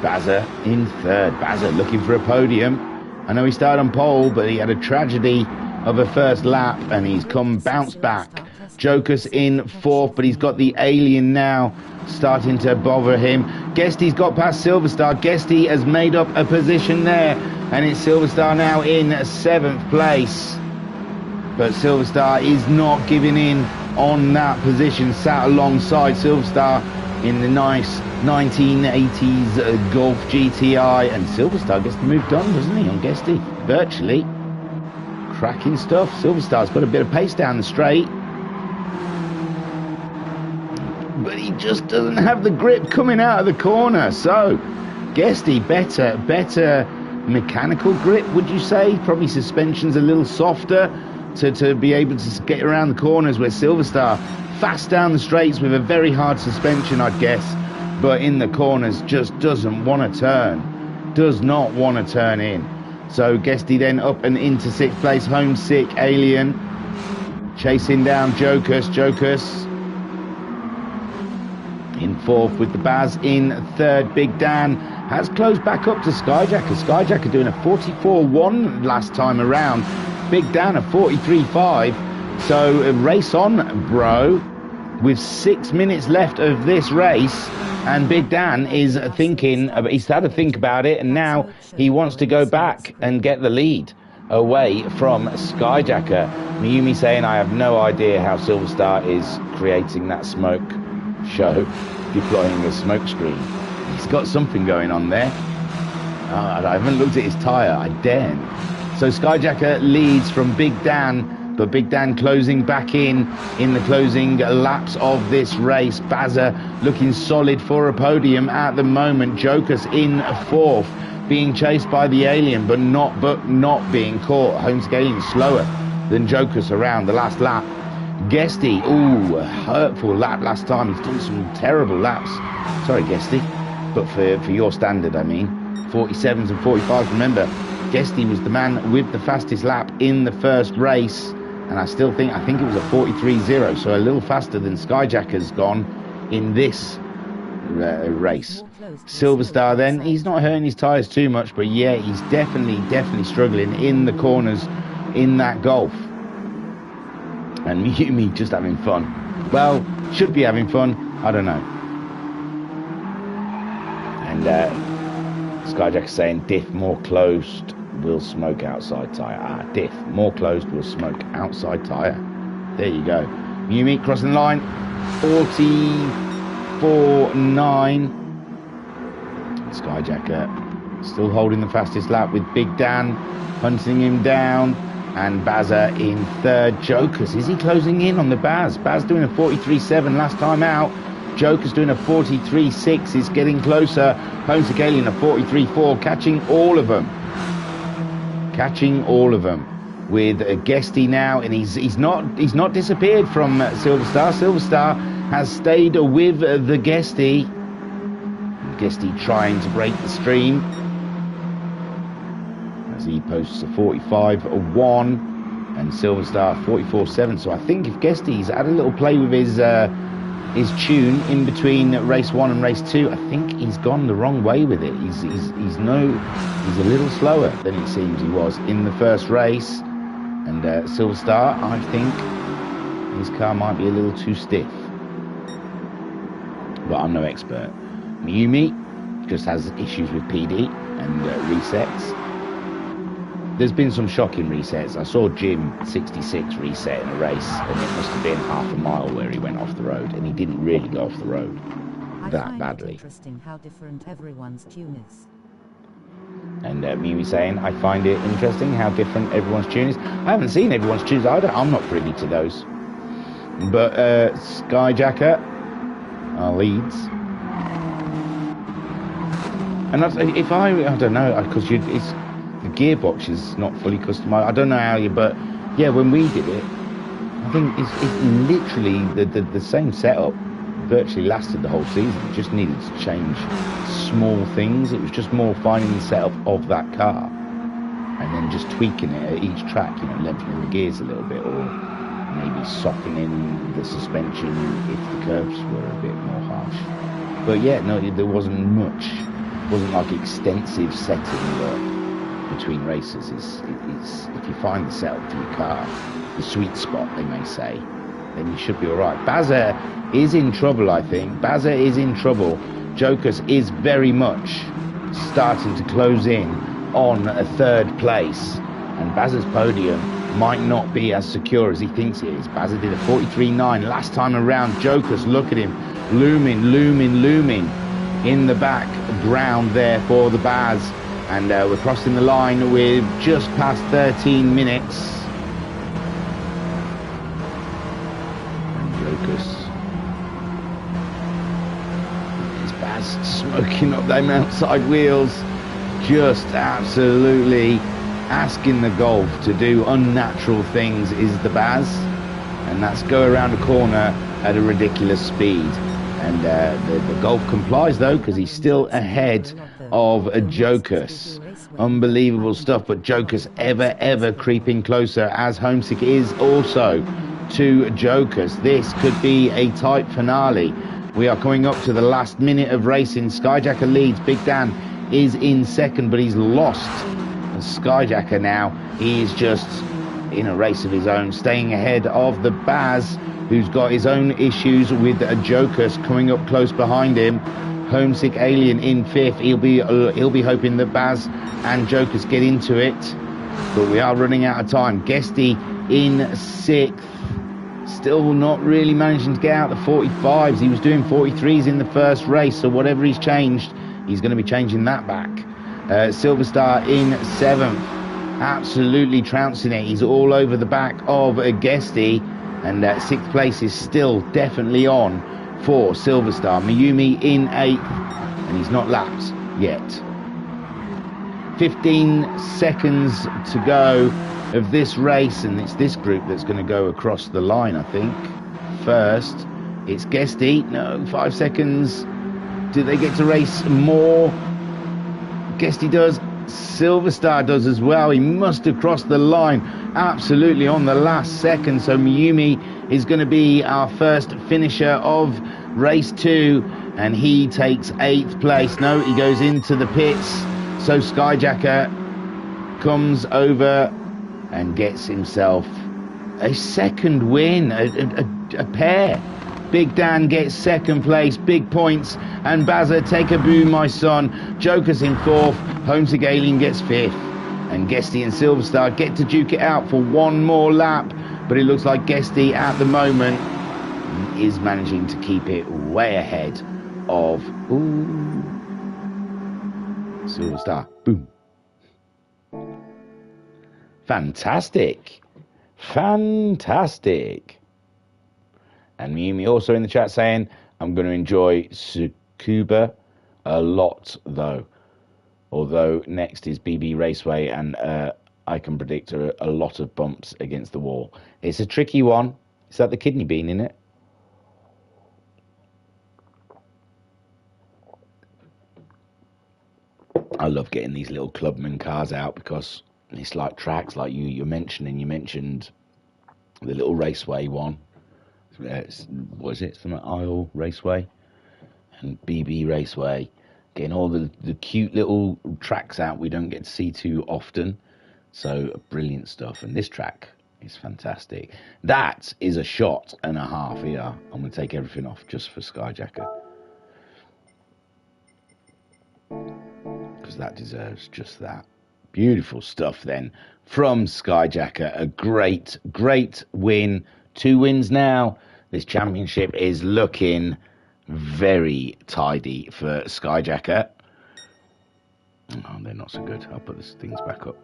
Bazza in third. Bazza looking for a podium. I know he started on pole, but he had a tragedy of a first lap, and he's bounced back. Joker's in fourth, but he's got the Alien now starting to bother him. Guesty's got past Silverstar. Guesty has made up a position there, and it's Silverstar now in seventh place. But Silverstar is not giving in on that position, sat alongside Silverstar in the nice 1980s Golf GTI, and Silverstar gets the move done, doesn't he, on Guesty? Virtually. Cracking stuff. Silverstar's got a bit of pace down the straight, but he just doesn't have the grip coming out of the corner. So Guesty better mechanical grip, would you say? Probably suspension's a little softer to be able to get around the corners, where Silverstar fast down the straights with a very hard suspension, I'd guess, but in the corners just doesn't want to turn, does not want to turn in. So Guesty then up and into sixth place. Homesick Alien chasing down Jokus in fourth with the Baz in third. Big Dan has closed back up to Skyjacker. Skyjacker doing a 44.1 last time around. Big Dan a 43.5. So race on, bro, with 6 minutes left of this race, and Big Dan is thinking, he's had to think about it, and now he wants to go back and get the lead away from Skyjacker. Miumi saying, I have no idea how Silverstar is creating that smoke show, deploying a smoke screen. He's got something going on there. I haven't looked at his tyre, I daren't. So Skyjacker leads from Big Dan, but Big Dan closing back in the closing laps of this race. Bazza looking solid for a podium at the moment. Joker's in fourth, being chased by the Alien, but not being caught. Homesick Alien slower than Joker's around the last lap. Guesty, ooh, a hurtful lap last time. He's done some terrible laps. Sorry, Guesty, but for your standard, I mean. 47s and 45s, remember, Guesty was the man with the fastest lap in the first race, and I think it was a 43.0, so a little faster than Skyjacker's gone in this race. Silverstar then, he's not hurting his tyres too much, but yeah, he's definitely struggling in the corners in that Golf. And Miumi just having fun. Well, should be having fun, I don't know. And Skyjacker saying diff more closed will smoke outside tyre. Diff more closed will smoke outside tyre. There you go. Miumi crossing the line. 44.9. Skyjacker still holding the fastest lap with Big Dan hunting him down. and Bazza in third. Jokers, is he closing in on the Baz? Baz doing a 43.7 last time out. Joker's doing a 43.6, is getting closer. Homesick Alien a 43.4, catching all of them. With Guesty now, and he's not disappeared from Silver Star. Silver Star has stayed with the Guesty. Guesty trying to break the stream as he posts a 45.1 and Silver Star 44.7. So I think if Guesty's had a little play with his tune in between race 1 and race 2, I think he's gone the wrong way with it. He's a little slower than it seems he was in the first race. And Silver Star, I think his car might be a little too stiff. But I'm no expert. Mayumi just has issues with PD and resets. There's been some shocking resets. I saw Jim 66 reset in a race, and it must have been half a mile where he went off the road, and he didn't really go off the road that badly. Interesting how different everyone's tune is. And Mimi saying, I find it interesting how different everyone's tune is. I haven't seen everyone's tunes either. I'm not privy to those. But Skyjacker leads. And if I don't know, because it's the gearbox is not fully customized. I don't know how but yeah, when we did it, I think it's literally the same setup. Virtually lasted the whole season. It just needed to change small things. It was just more finding the setup of that car and then just tweaking it at each track, lengthening the gears a little bit, or maybe softening the suspension if the curves were a bit more harsh. But yeah, no, there wasn't much. It wasn't like extensive setting work between races. It's if you find the setup for your car, the sweet spot, they may say, then you should be all right. Bazza is in trouble, I think. Bazza is in trouble. Jokers is very much starting to close in on a third place. And Bazza's podium might not be as secure as he thinks it is. Bazza did a 43.9 last time around. Jokers, look at him. Looming in the background there for the Baz. And we're crossing the line with just past 13 minutes. His Baz smoking up them outside wheels, just absolutely asking the Golf to do unnatural things is the Baz, and that's go around a corner at a ridiculous speed. And the Golf complies though, because he's still ahead of Jokus. Unbelievable stuff, but Jokus ever creeping closer, as Homesick is also to Jokers. This could be a tight finale. We are coming up to the last minute of racing. Skyjacker leads. Big Dan is in second, but he's lost. And Skyjacker now, he is just in a race of his own, staying ahead of the Baz, who's got his own issues with Jokers coming up close behind him. Homesick Alien in fifth. He'll be hoping that Baz and Jokers get into it, but we are running out of time. Guesty in sixth, still not really managing to get out the 45s. He was doing 43s in the first race, so whatever he's changed, he's going to be changing that back. Silver Star in seventh, absolutely trouncing it. He's all over the back of Guesty, and sixth place is still definitely on for Silver Star. Mayumi in eighth, and he's not lapped yet. 15 seconds to go of this race, and it's this group that's going to go across the line, I think. First, it's Guesty. No, 5 seconds. Do they get to race more? Guesty does. Silver Star does as well. He must have crossed the line absolutely on the last second. So Mayumi is going to be our first finisher of race 2, and he takes 8th place. No, he goes into the pits. So Skyjacker comes over and gets himself a second win, a pair. Big Dan gets second place, big points, and Bazza, take a boo, my son. Joker's in fourth, Homesick Alien gets fifth, and Guesty and Silver Star get to duke it out for one more lap, but it looks like Guesty at the moment is managing to keep it way ahead of Silver Star. Boom. Fantastic. Fantastic. And Miumi also in the chat saying, I'm going to enjoy Tsukuba a lot, though. Although next is BB Raceway, and I can predict a lot of bumps against the wall. It's a tricky one. Is that the kidney bean in it? I love getting these little clubman cars out because it's like tracks, like you're mentioning. You mentioned the little raceway one. What is it? Something Isle Raceway and BB Raceway. Getting all the cute little tracks out we don't get to see too often. So brilliant stuff. And this track is fantastic. That is a shot and a half here. I'm going to take everything off just for Skyjacker, because that deserves just that. Beautiful stuff then from Skyjacker. A great, great win. 2 wins now. This championship is looking very tidy for Skyjacker. Oh, they're not so good. I'll put these things back up.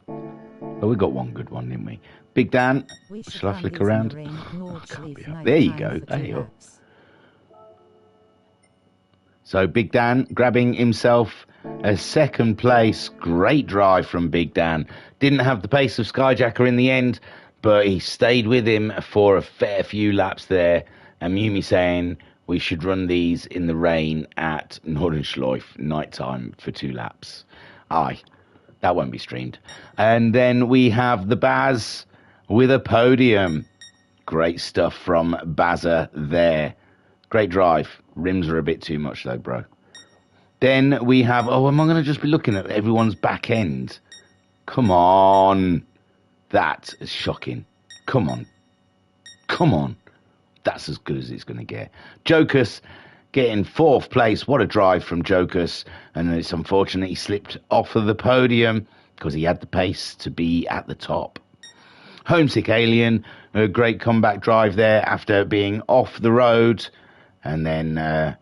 Oh, we got one good one, didn't we? Big Dan, shall I flick around? Oh, there you go. There you are. So Big Dan grabbing himself a second place. Great drive from Big Dan. Didn't have the pace of Skyjacker in the end, but he stayed with him for a fair few laps there. And Miumi saying we should run these in the rain at Nordenschleife nighttime for 2 laps. Aye, that won't be streamed. And then we have the Baz with a podium. Great stuff from Bazza there. Great drive. Rims are a bit too much though, bro. Then we have, oh, am I going to just be looking at everyone's back end? Come on. That is shocking. Come on. Come on. That's as good as it's going to get. Jokus getting 4th place. What a drive from Jokus. And it's unfortunate he slipped off of the podium because he had the pace to be at the top. Homesick Alien, a great comeback drive there after being off the road, and then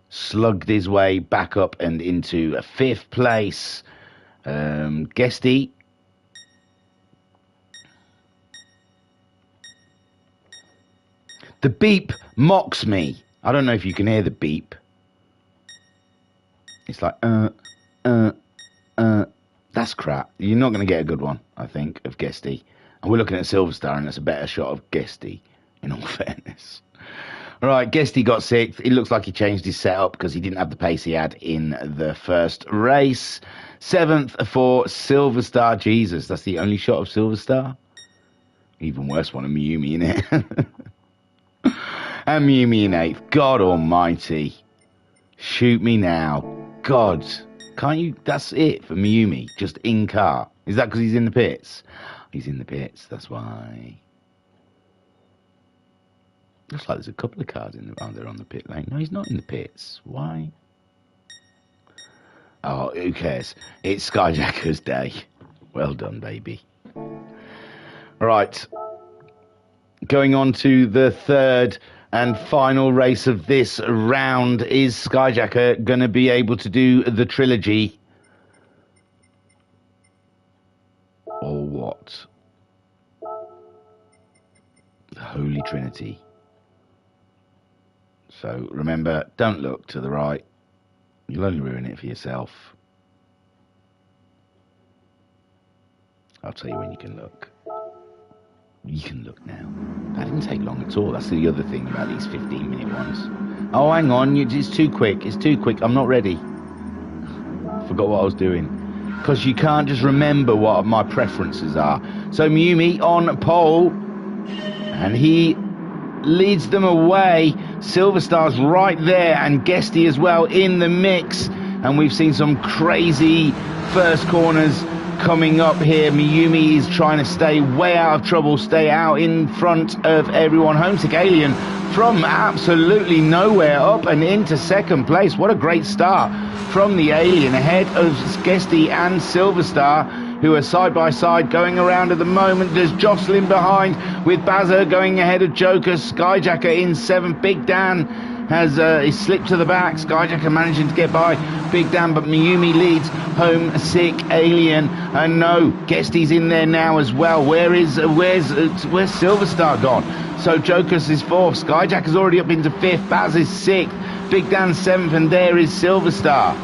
slugged his way back up and into a 5th place. Guesty. The beep mocks me. I don't know if you can hear the beep. It's like, that's crap. You're not going to get a good one, I think, of Guesty. And we're looking at Silver Star, and it's a better shot of Guesty, in all fairness. All right, Guesty got 6th. It looks like he changed his setup because he didn't have the pace he had in the first race. 7th for Silver Star. Jesus, that's the only shot of Silver Star? Even worse one of Miumi, innit? And Miumi in 8th. God almighty. Shoot me now. God. Can't you? That's it for Miumi. Just in car. Is that because he's in the pits? He's in the pits. That's why. Looks like there's a couple of cars in the, they're on the pit lane. No, he's not in the pits. Why? Oh, who cares? It's Skyjacker's day. Well done, baby. Right. Going on to the 3rd and final race of this round. Is Skyjacker going to be able to do the trilogy? Or what? The Holy Trinity. So remember, don't look to the right. You'll only ruin it for yourself. I'll tell you when you can look. You can look now. That didn't take long at all. That's the other thing about these 15-minute ones. Oh, hang on. It's too quick. It's too quick. I'm not ready. Forgot what I was doing. Because you can't just remember what my preferences are. So Miumi on pole. And he leads them away. Silver Star's right there. And Guesty as well in the mix. And we've seen some crazy first corners coming up here. Miumi is trying to stay way out of trouble, stay out in front of everyone. Homesick Alien from absolutely nowhere up and into 2nd place. What a great start from the Alien, ahead of Guesty and Silver Star, who are side by side going around at the moment. There's Jocelyn behind with Bazza going ahead of Joker. Skyjacker in 7th. Big Dan has is slipped to the back. Skyjacker managing to get by Big Dan, but Mayumi leads Homesick Alien. And no, Guesty's in there now as well. Where's Silver Star gone? So Jokus is 4th. Skyjacker's already up into 5th. Baz is 6th. Big Dan 7th, and there is Silver Star.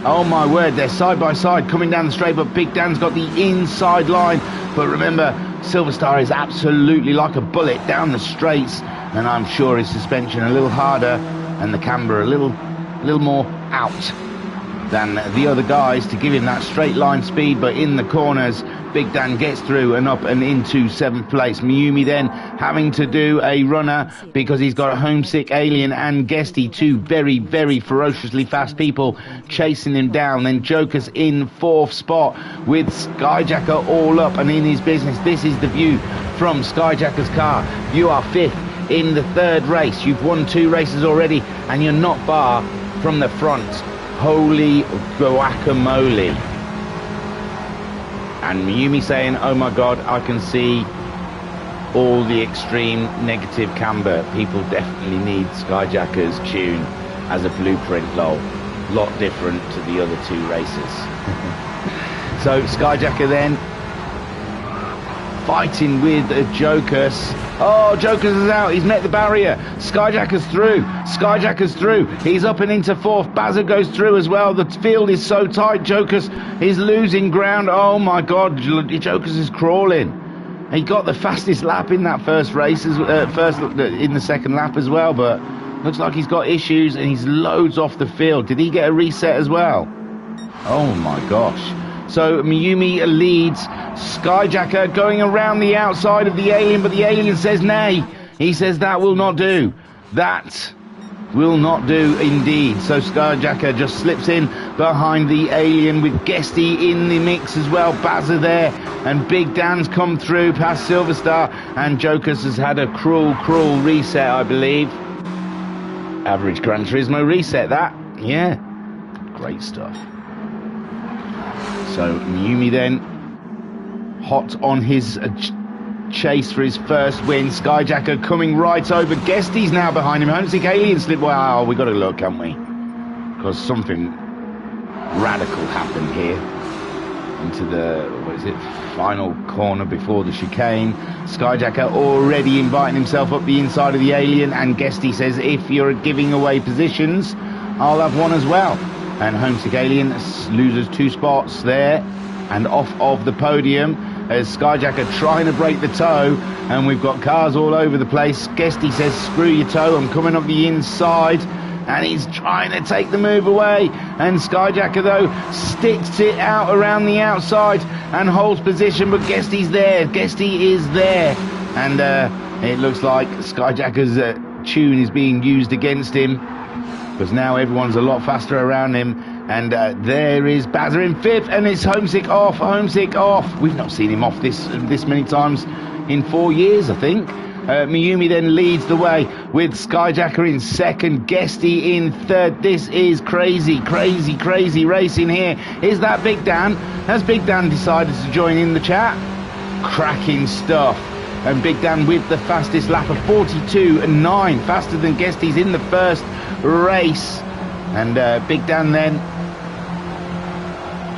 Oh my word, they're side by side coming down the straight, but Big Dan's got the inside line. But remember, Silver Star is absolutely like a bullet down the straights, and I'm sure his suspension a little harder and the camber a little more out than the other guys to give him that straight line speed. But in the corners, Big Dan gets through and up and into 7th place. Mayumi then having to do a runner because he's got a Homesick Alien and Guesty, 2 very, very ferociously fast people chasing him down. Then Joker's in 4th spot with Skyjacker all up and in his business. This is the view from Skyjacker's car. You are 5th in the 3rd race. You've won 2 races already and you're not far from the front. Holy guacamole. And Mayumi saying, oh my god, I can see all the extreme negative camber. People definitely need Skyjacker's tune as a blueprint, lol. Lot different to the other 2 races. So Skyjacker then fighting with Jokus. Oh, Jokus is out. He's met the barrier. Skyjacker's through. Skyjacker's through. He's up and into 4th. Bazza goes through as well. The field is so tight. Jokus is losing ground. Oh my god, Jokus is crawling. He got the fastest lap in that first race, in the second lap as well, but looks like he's got issues and he's loads off the field. Did he get a reset as well? Oh my gosh. So Mayumi leads. Skyjacker going around the outside of the Alien, but the Alien says nay. He says that will not do. That will not do indeed. So Skyjacker just slips in behind the Alien with Guesty in the mix as well. Bazza there, and Big Dan's come through past Silver Star, and Jokus has had a cruel reset, I believe. Average Gran Turismo reset, that. Yeah, great stuff. So Mayumi then hot on his chase for his first win. Skyjacker coming right over. Guesty's now behind him. Homesick Alien slip. Wow, we got to look, haven't we? Because something radical happened here into the final corner before the chicane. Skyjacker already inviting himself up the inside of the Alien, and Guesty says, if you're giving away positions, I'll have one as well. And Homesick Alien loses 2 spots there and off of the podium as Skyjacker trying to break the toe, and we've got cars all over the place. Guesty says, screw your toe, I'm coming up the inside, and he's trying to take the move away, and Skyjacker though sticks it out around the outside and holds position, but Guesty's there. Guesty is there, and it looks like Skyjacker's tune is being used against him, because now everyone's a lot faster around him. And there is Bazza in 5th, and it's Homesick off. Homesick off. We've not seen him off this many times in 4 years, I think. Mayumi then leads the way with Skyjacker in 2nd, Guesty in 3rd. This is crazy racing here. Is that Big Dan? Has Big Dan decided to join in the chat? Cracking stuff. And Big Dan with the fastest lap of 42.9, faster than Guesty's in the first race. And Big Dan then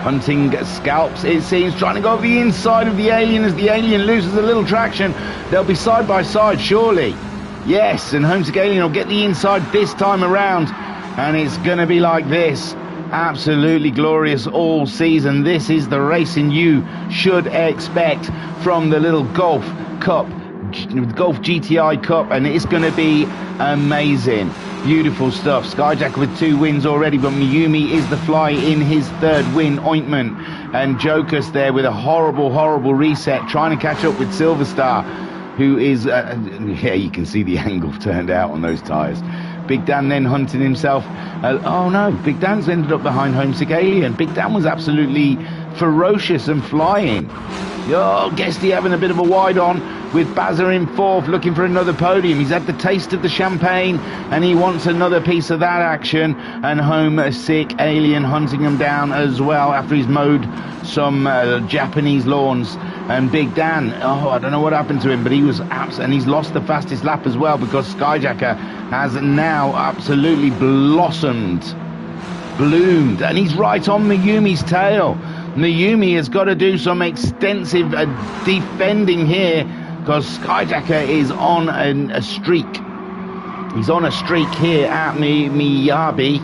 hunting scalps, it seems, trying to go over the inside of the Alien as the Alien loses a little traction. They'll be side by side, surely. Yes, and Homesick Alien will get the inside this time around, and it's going to be like this. Absolutely glorious all season. This is the racing you should expect from the little Golf Cup, Golf GTI Cup, and it's going to be amazing. Beautiful stuff. Skyjacker with 2 wins already, but Mayumi is the fly in his 3rd win, Ointment. And Jokus there with a horrible reset, trying to catch up with Silver Star, who is, yeah, you can see the angle turned out on those tyres. Big Dan then hunting himself. Oh no, Big Dan's ended up behind Homesick Alien. Big Dan was absolutely ferocious and flying. Oh, Guesty having a bit of a wide on with Bazza in fourth, looking for another podium. He's had the taste of the champagne and he wants another piece of that action. And Homesick Alien hunting him down as well after he's mowed some Japanese lawns. And Big Dan, oh, I don't know what happened to him, but he was and he's lost the fastest lap as well because Skyjacker has now absolutely bloomed, and he's right on Mayumi's tail. Mayumi has got to do some extensive defending here because Skyjacker is on a streak. He's on a streak here at Miyabi,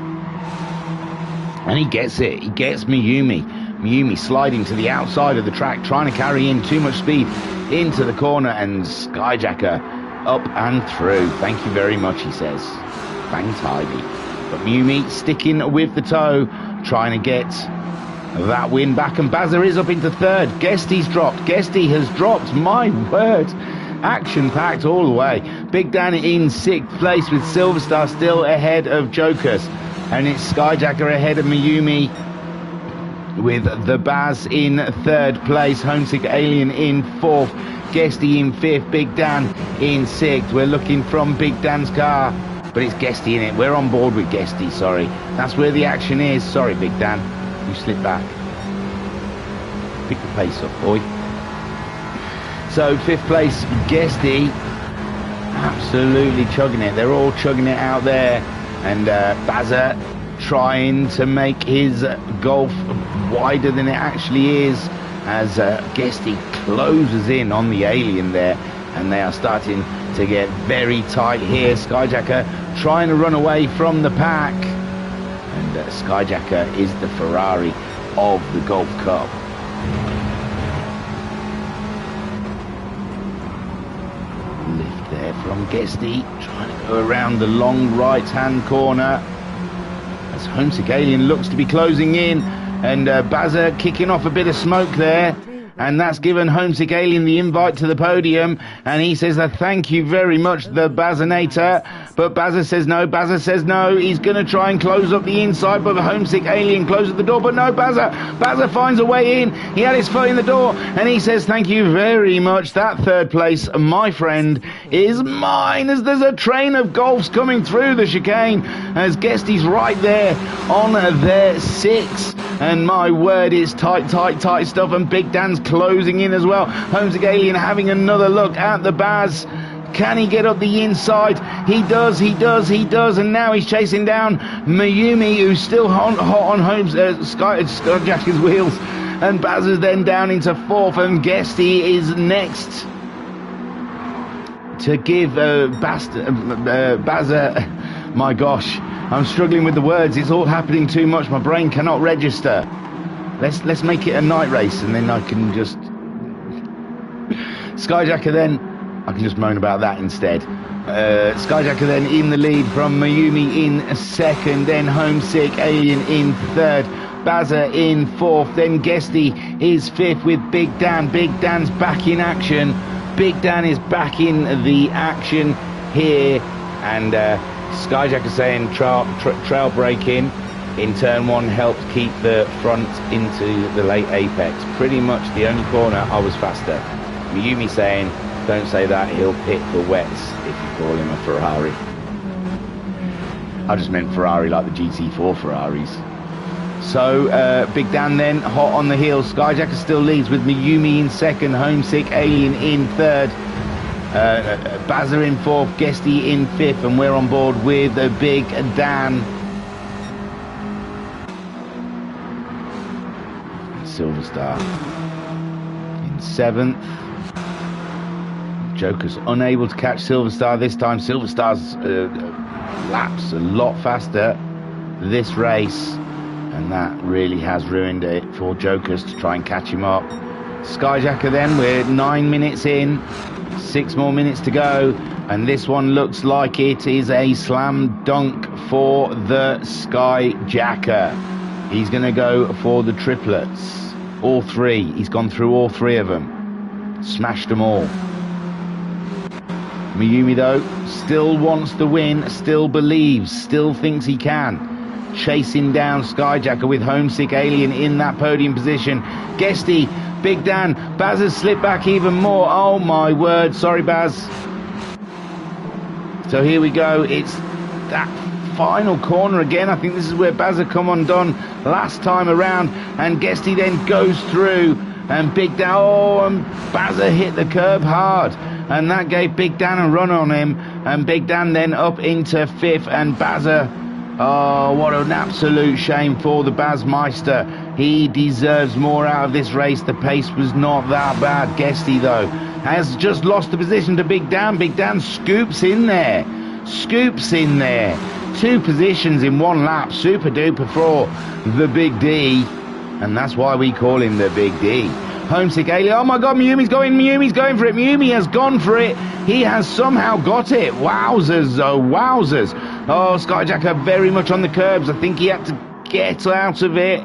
and he gets it. He gets Mayumi. Mayumi sliding to the outside of the track, trying to carry in too much speed into the corner, and Skyjacker up and through. Thank you very much, he says. Bang tidy. But Mayumi sticking with the toe, trying to get that win back, and Bazza is up into third. Guesty's dropped. Guesty has dropped. My word. Action-packed all the way. Big Dan in sixth place with Silverstar still ahead of Jokers. And it's Skyjacker ahead of Mayumi with the Baz in third place. Homesick Alien in fourth. Guesty in fifth. Big Dan in sixth. We're looking from Big Dan's car, but it's Guesty in it. We're on board with Guesty, sorry. That's where the action is. Sorry, Big Dan. You slip back. Pick the pace up, boy. So, fifth place, Guesty. Absolutely chugging it. They're all chugging it out there. And Bazza trying to make his Golf wider than it actually is as Guesty closes in on the Alien there. And they are starting to get very tight here. Skyjacker trying to run away from the pack. And Skyjacker is the Ferrari of the Golf Cup. Lift there from Guesty, trying to go around the long right-hand corner as Homesick Alien looks to be closing in, and Bazza kicking off a bit of smoke there. And that's given Homesick Alien the invite to the podium. And he says, thank you very much, the Bazzinator. But Bazza says no. Bazza says no. He's going to try and close up the inside, but the Homesick Alien closes the door. But no, Bazza finds a way in. He had his foot in the door. And he says, thank you very much. That third place, my friend, is mine. As there's a train of Golfs coming through the chicane. As Guesty's right there on their six. And my word, it's tight stuff. And Big Dan's closing in as well. Homesick Alien having another look at the Baz. Can he get up the inside? He does. And now he's chasing down Mayumi, who's still hot on Skyjacker's wheels. And Baz is then down into fourth. And Guesty is next to give Bazza. My gosh, I'm struggling with the words. It's all happening too much. My brain cannot register. Let's make it a night race, and then I can just Skyjacker. Then I can just moan about that instead. Skyjacker then in the lead from Mayumi in second, then Homesick Alien in third, Bazza in fourth, then Guesty is fifth with Big Dan. Big Dan's back in action. Big Dan is back in the action here, and Skyjacker saying trail braking in turn one helped keep the front into the late apex. Pretty much the only corner I was faster. Mayumi saying, don't say that, he'll pit for wets if you call him a Ferrari. I just meant Ferrari like the GT4 Ferraris. So Big Dan then hot on the heels. Skyjacker still leads with Mayumi in second, Homesick Alien in third, Bazza in fourth, Guesty in fifth, and we're on board with Big Dan. Silverstar in seventh. Joker's unable to catch Silverstar this time. Silverstar's laps a lot faster this race, and that really has ruined it for Jokers to try and catch him up. Skyjacker then, we're 9 minutes in, 6 more minutes to go, and this one looks like it is a slam dunk for the Skyjacker. He's going to go for the triplets. All three. He's gone through all three of them. Smashed them all. Mayumi, though, still wants to win, still believes, still thinks he can. chasing down Skyjacker with Homesick Alien in that podium position. Guesty, Big Dan, Baz has slipped back even more. Oh my word, sorry Baz. So here we go, it's that final corner again. I think this is where Baz had come undone last time around, and Guesty then goes through, and Big Dan, and Bazza hit the curb hard, and that gave Big Dan a run on him, and Big Dan then up into 5th, and Bazza, oh, what an absolute shame for the Bazmeister. He deserves more out of this race. The pace was not that bad. Guesty, though, has just lost the position to Big Dan. Big Dan scoops in there. 2 positions in 1 lap. Super duper for the Big D. And that's why we call him the Big D. Homesick Alien. Oh my God, Miyumi's going for it. Miyumi has gone for it. He has somehow got it. Wowzers, oh wowzers. Oh, Skyjacker very much on the curbs. I think he had to get out of it.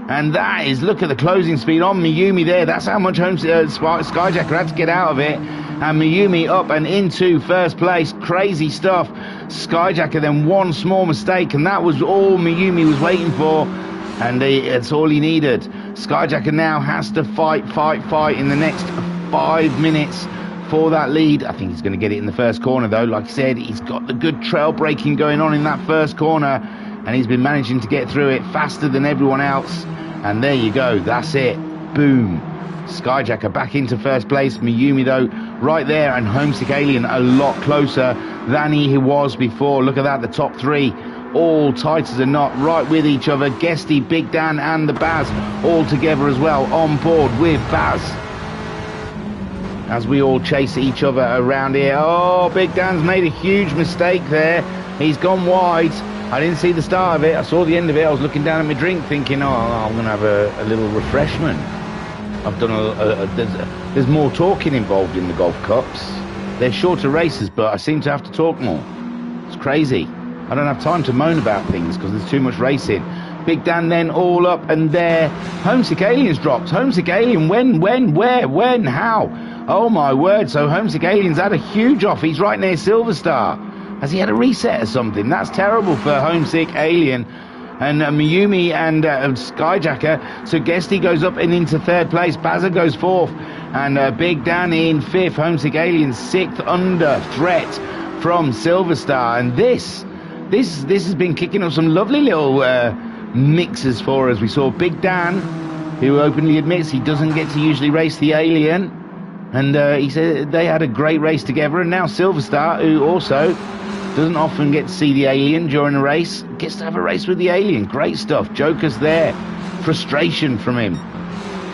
And that is, look at the closing speed on Miyumi there. That's how much Skyjacker had to get out of it. And Miyumi up and into 1st place. Crazy stuff. Skyjacker then 1 small mistake, and that was all Miyumi was waiting for. And it's all he needed. Skyjacker now has to fight in the next 5 minutes for that lead. I think he's going to get it in the 1st corner, though. Like I said, he's got the good trail braking going on in that 1st corner, and he's been managing to get through it faster than everyone else. And there you go, that's it. Boom. Skyjacker back into 1st place. Miyumi, though, right there, and Homesick Alien a lot closer than he was before. Look at that, the top 3 all tight as a knot, right with each other. Guesty, Big Dan and the Baz all together as well, on board with Baz, as we all chase each other around here. Oh, Big Dan's made a huge mistake there. He's gone wide. I didn't see the start of it. I saw the end of it. I was looking down at my drink thinking, oh, I'm going to have a little refreshment. I've done there's more talking involved in the Golf Cups. They're shorter races, but I seem to have to talk more. It's crazy. I don't have time to moan about things because there's too much racing. Big Dan then all up and there. Homesick Alien's dropped. Homesick Alien, when, where, when, how? Oh my word, so Homesick Alien's had a huge off. He's right near Silver Star. Has he had a reset or something? That's terrible for Homesick Alien. And Miyumi and Skyjacker. So Guesty goes up and into 3rd place. Bazza goes 4th. And Big Dan in 5th. Homesick Alien 6th, under threat from Silver Star. And this has been kicking up some lovely little mixes for us. We saw Big Dan, who openly admits he doesn't get to usually race the Alien, and he said they had a great race together. And now Silver Star, who also doesn't often get to see the Alien during a race, gets to have a race with the Alien. Great stuff. Joker's there. Frustration from him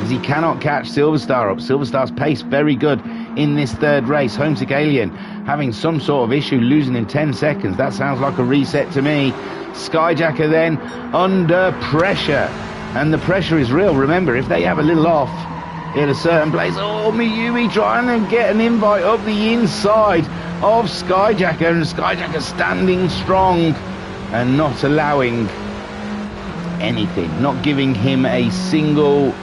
as he cannot catch Silver Star up. Silver Star's pace very good in this 3rd race. Homesick Alien having some sort of issue, losing in 10 seconds. That sounds like a reset to me. Skyjacker then under pressure, and the pressure is real. Remember, if they have a little off in a certain place, oh, Miyumi trying to get an invite up the inside of Skyjacker, and Skyjacker standing strong and not allowing anything, not giving him a single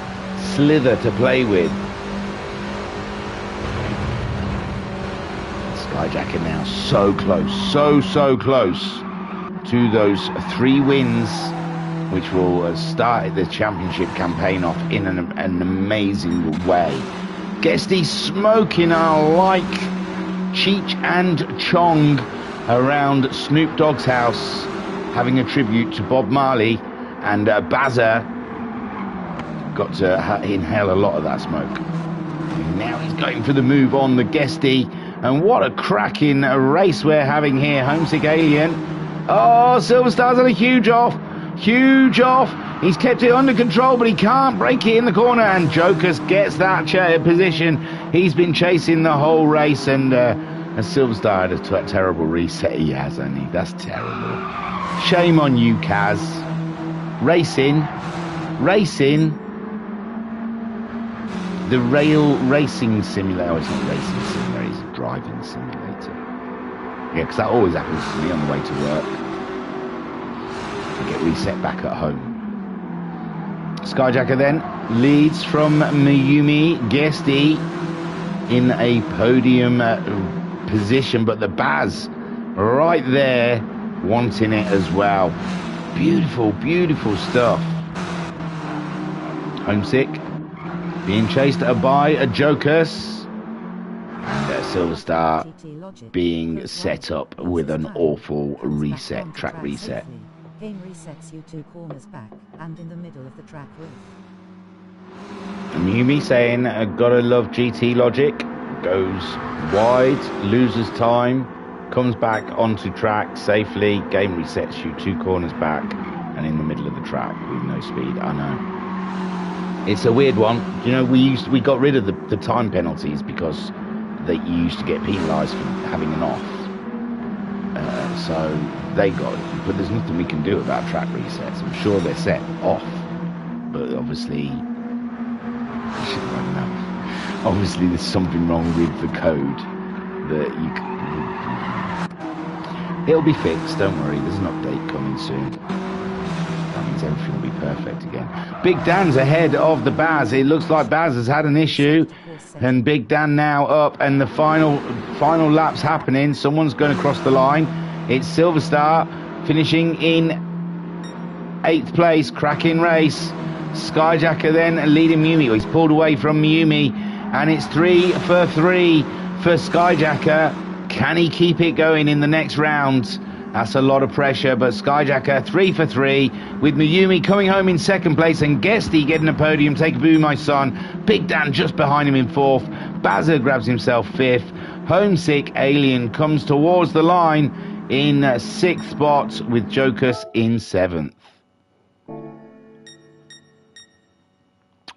slither to play with. Skyjacker now so close, so close to those 3 wins, which will start the championship campaign off in an amazing way. Guesty smoking like Cheech and Chong around Snoop Dogg's house, having a tribute to Bob Marley, and Bazza got to inhale a lot of that smoke. And now he's going for the move on the Guesty. And what a cracking race we're having here. Homesick Alien. Oh, Silver Star's had a huge off. Huge off. He's kept it under control, but he can't break it in the corner. And Jokers gets that position. He's been chasing the whole race. And Silver Star had a terrible reset. He has, hasn't he? That's terrible. Shame on you, Kaz. Racing. The rail racing simulator. Oh, it's not racing simulator, it's a driving simulator. Yeah, because that always happens to me on the way to work. I get reset back at home. Skyjacker then leads from Miyumi. Guesty in a podium position, but the Baz right there wanting it as well. Beautiful, beautiful stuff. Homesick being chased by a Jokers. And Silver Star being set up with an awful reset, track reset. Game resets you 2 corners back and in the middle of the track width. Yumi saying, gotta love GT logic. Goes wide, loses time, comes back onto track safely. Game resets you 2 corners back and in the middle of the track with no speed. I know. It's a weird one. You know, we got rid of the time penalties because you used to get penalised for having an off. So they got it. But there's nothing we can do about track resets. I'm sure they're set off. But obviously, I don't know. Obviously there's something wrong with the code that you can... It'll be fixed, don't worry. There's an update coming soon. That means everything will be perfect again. Big Dan's ahead of the Baz. It looks like Baz has had an issue. And Big Dan now up, and the final lap's happening. Someone's going to cross the line. It's Silver Star finishing in 8th place. Cracking race. Skyjacker then leading Miumi. He's pulled away from Miumi, and it's 3 for 3 for Skyjacker. Can he keep it going in the next round? That's a lot of pressure, but Skyjacker 3 for 3 with Miumi coming home in 2nd place and Guesty getting a podium. Take a boo, my son. Big Dan just behind him in 4th. Bazza grabs himself 5th. Homesick Alien comes towards the line in 6th spot with Jokus in 7th.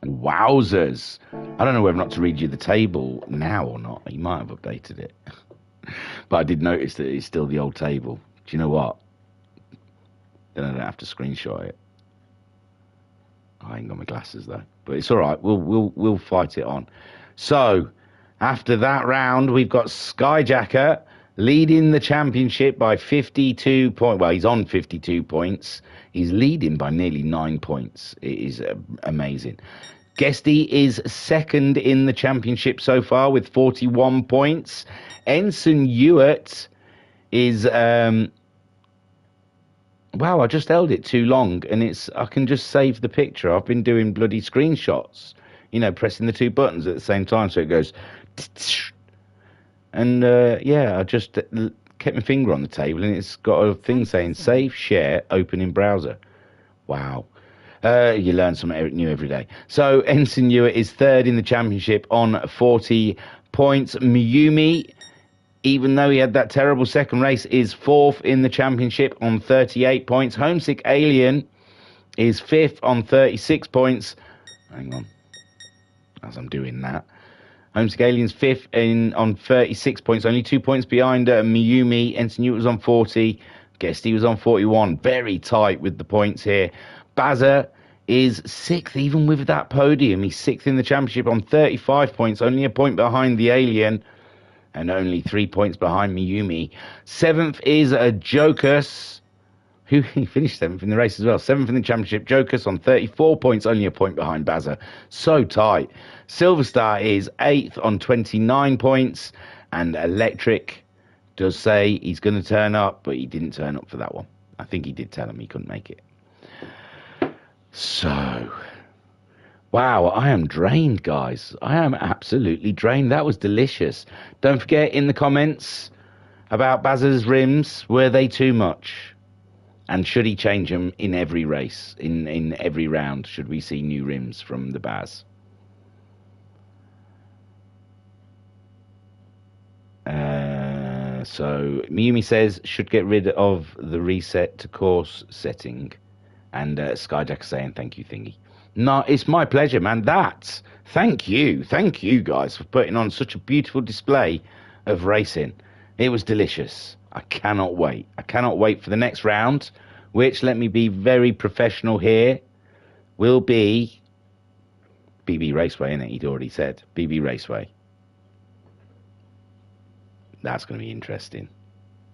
Wowzers. I don't know whether or not to read you the table now or not. He might have updated it. But I did notice that it's still the old table. Do you know what? Then I don't have to screenshot it. I ain't got my glasses though. But it's all right. We'll fight it on. So, after that round, we've got Skyjacker leading the championship by 52 points. Well, he's on 52 points. He's leading by nearly 9 points. It is amazing. Guesty is 2nd in the championship so far with 41 points. Ensign Ewart is... wow, I just held it too long, and I can just save the picture. I've been doing bloody screenshots, you know, pressing the 2 buttons at the same time, so it goes... And, yeah, I just kept my finger on the table, and it's got a thing saying, save, share, open in browser. Wow. You learn something new every day. So, Ensign Ewart is 3rd in the championship on 40 points. Miumi, even though he had that terrible second race, is 4th in the championship on 38 points. Homesick Alien is 5th on 36 points. Hang on, as I'm doing that. Homesick Alien's 5th on 36 points, only 2 points behind Miumi. Ensign Ewart was on 40. Guesty was on 41. Very tight with the points here. Bazza is 6th, even with that podium. He's 6th in the championship on 35 points, only a point behind the Alien, and only 3 points behind Miumi. 7th is Jokus, who he finished 7th in the race as well. 7th in the championship, Jokus on 34 points, only a point behind Bazza. So tight. Silver Star is 8th on 29 points, and Electric does say he's going to turn up, but he didn't turn up for that one. I think he did tell him he couldn't make it. So, wow, I am drained, guys. I am absolutely drained. That was delicious. Don't forget in the comments about Bazza's rims. Were they too much? And should he change them in every race, in every round? Should we see new rims from the Baz? So Miumi says should get rid of the reset to course setting, and Skyjack saying thank you, Thingy. No, it's my pleasure, man. Thank you guys for putting on such a beautiful display of racing. It was delicious. I cannot wait. I cannot wait for the next round, which, let me be very professional here, will be BB Raceway, innit? He'd already said BB Raceway. That's going to be interesting.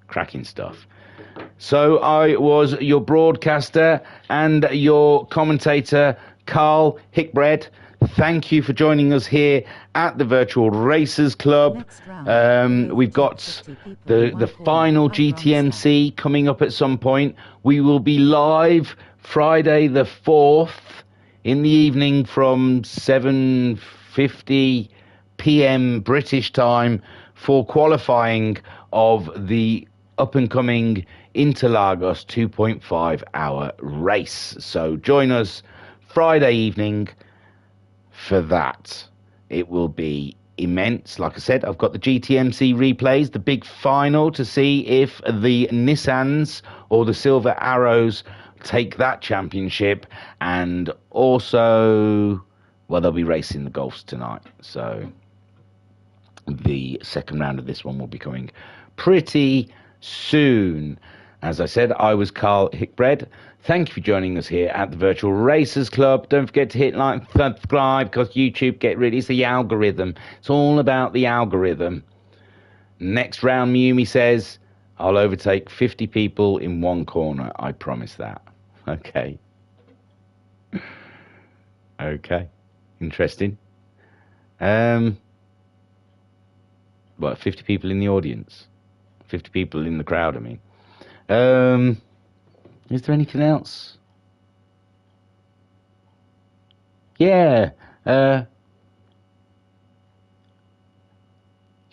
Cracking stuff. So I was your broadcaster and your commentator Carl Hickbread, thank you for joining us here at the Virtual Racers Club. We've got the final GTMC coming up at some point. We will be live Friday the 4th in the evening from 7:50 p.m. British time for qualifying of the up-and-coming Interlagos 2.5 hour race. So join us Friday evening for that. It will be immense. Like I said, I've got the GTMC replays, the big final, to see if the Nissans or the Silver Arrows take that championship. And also, well, they'll be racing the Golfs tonight. So the second round of this one will be coming pretty soon. As I said, I was Carl Hickbread. Thank you for joining us here at the Virtual Racers Club. Don't forget to hit like and subscribe, because YouTube it's the algorithm. It's all about the algorithm. Next round, Miumi says, I'll overtake 50 people in one corner. I promise that. Okay. Okay. Interesting. What, 50 people in the audience? 50 people in the crowd, I mean. Is there anything else? Yeah. You've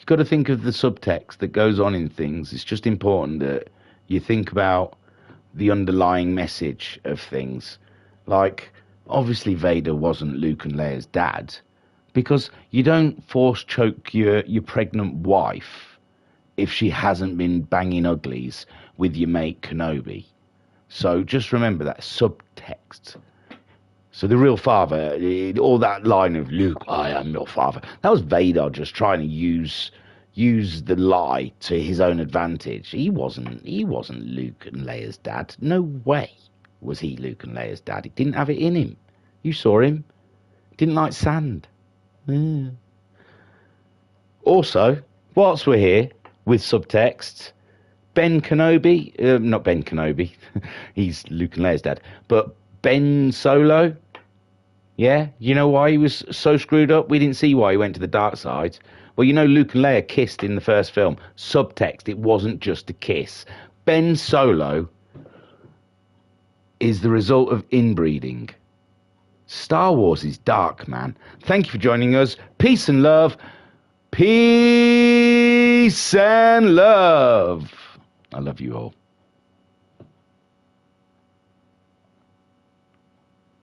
got to think of the subtext that goes on in things. It's just important that you think about the underlying message of things. Like, obviously Vader wasn't Luke and Leia's dad, because you don't force choke your pregnant wife if she hasn't been banging uglies with your mate Kenobi. So just remember that subtext. So the real father, all that line of Luke, I am your father, that was Vader just trying to use the lie to his own advantage. He wasn't Luke and Leia's dad. No way was he Luke and Leia's dad. He didn't have it in him. You saw him. Didn't like sand. Yeah. Also, whilst we're here with subtext, Ben Kenobi, not Ben Kenobi, he's Luke and Leia's dad, but Ben Solo, yeah, you know why he was so screwed up? We didn't see why he went to the dark side. Well, you know Luke and Leia kissed in the first film. Subtext, it wasn't just a kiss. Ben Solo is the result of inbreeding. Star Wars is dark, man. Thank you for joining us. Peace and love. Peace and love. I love you all.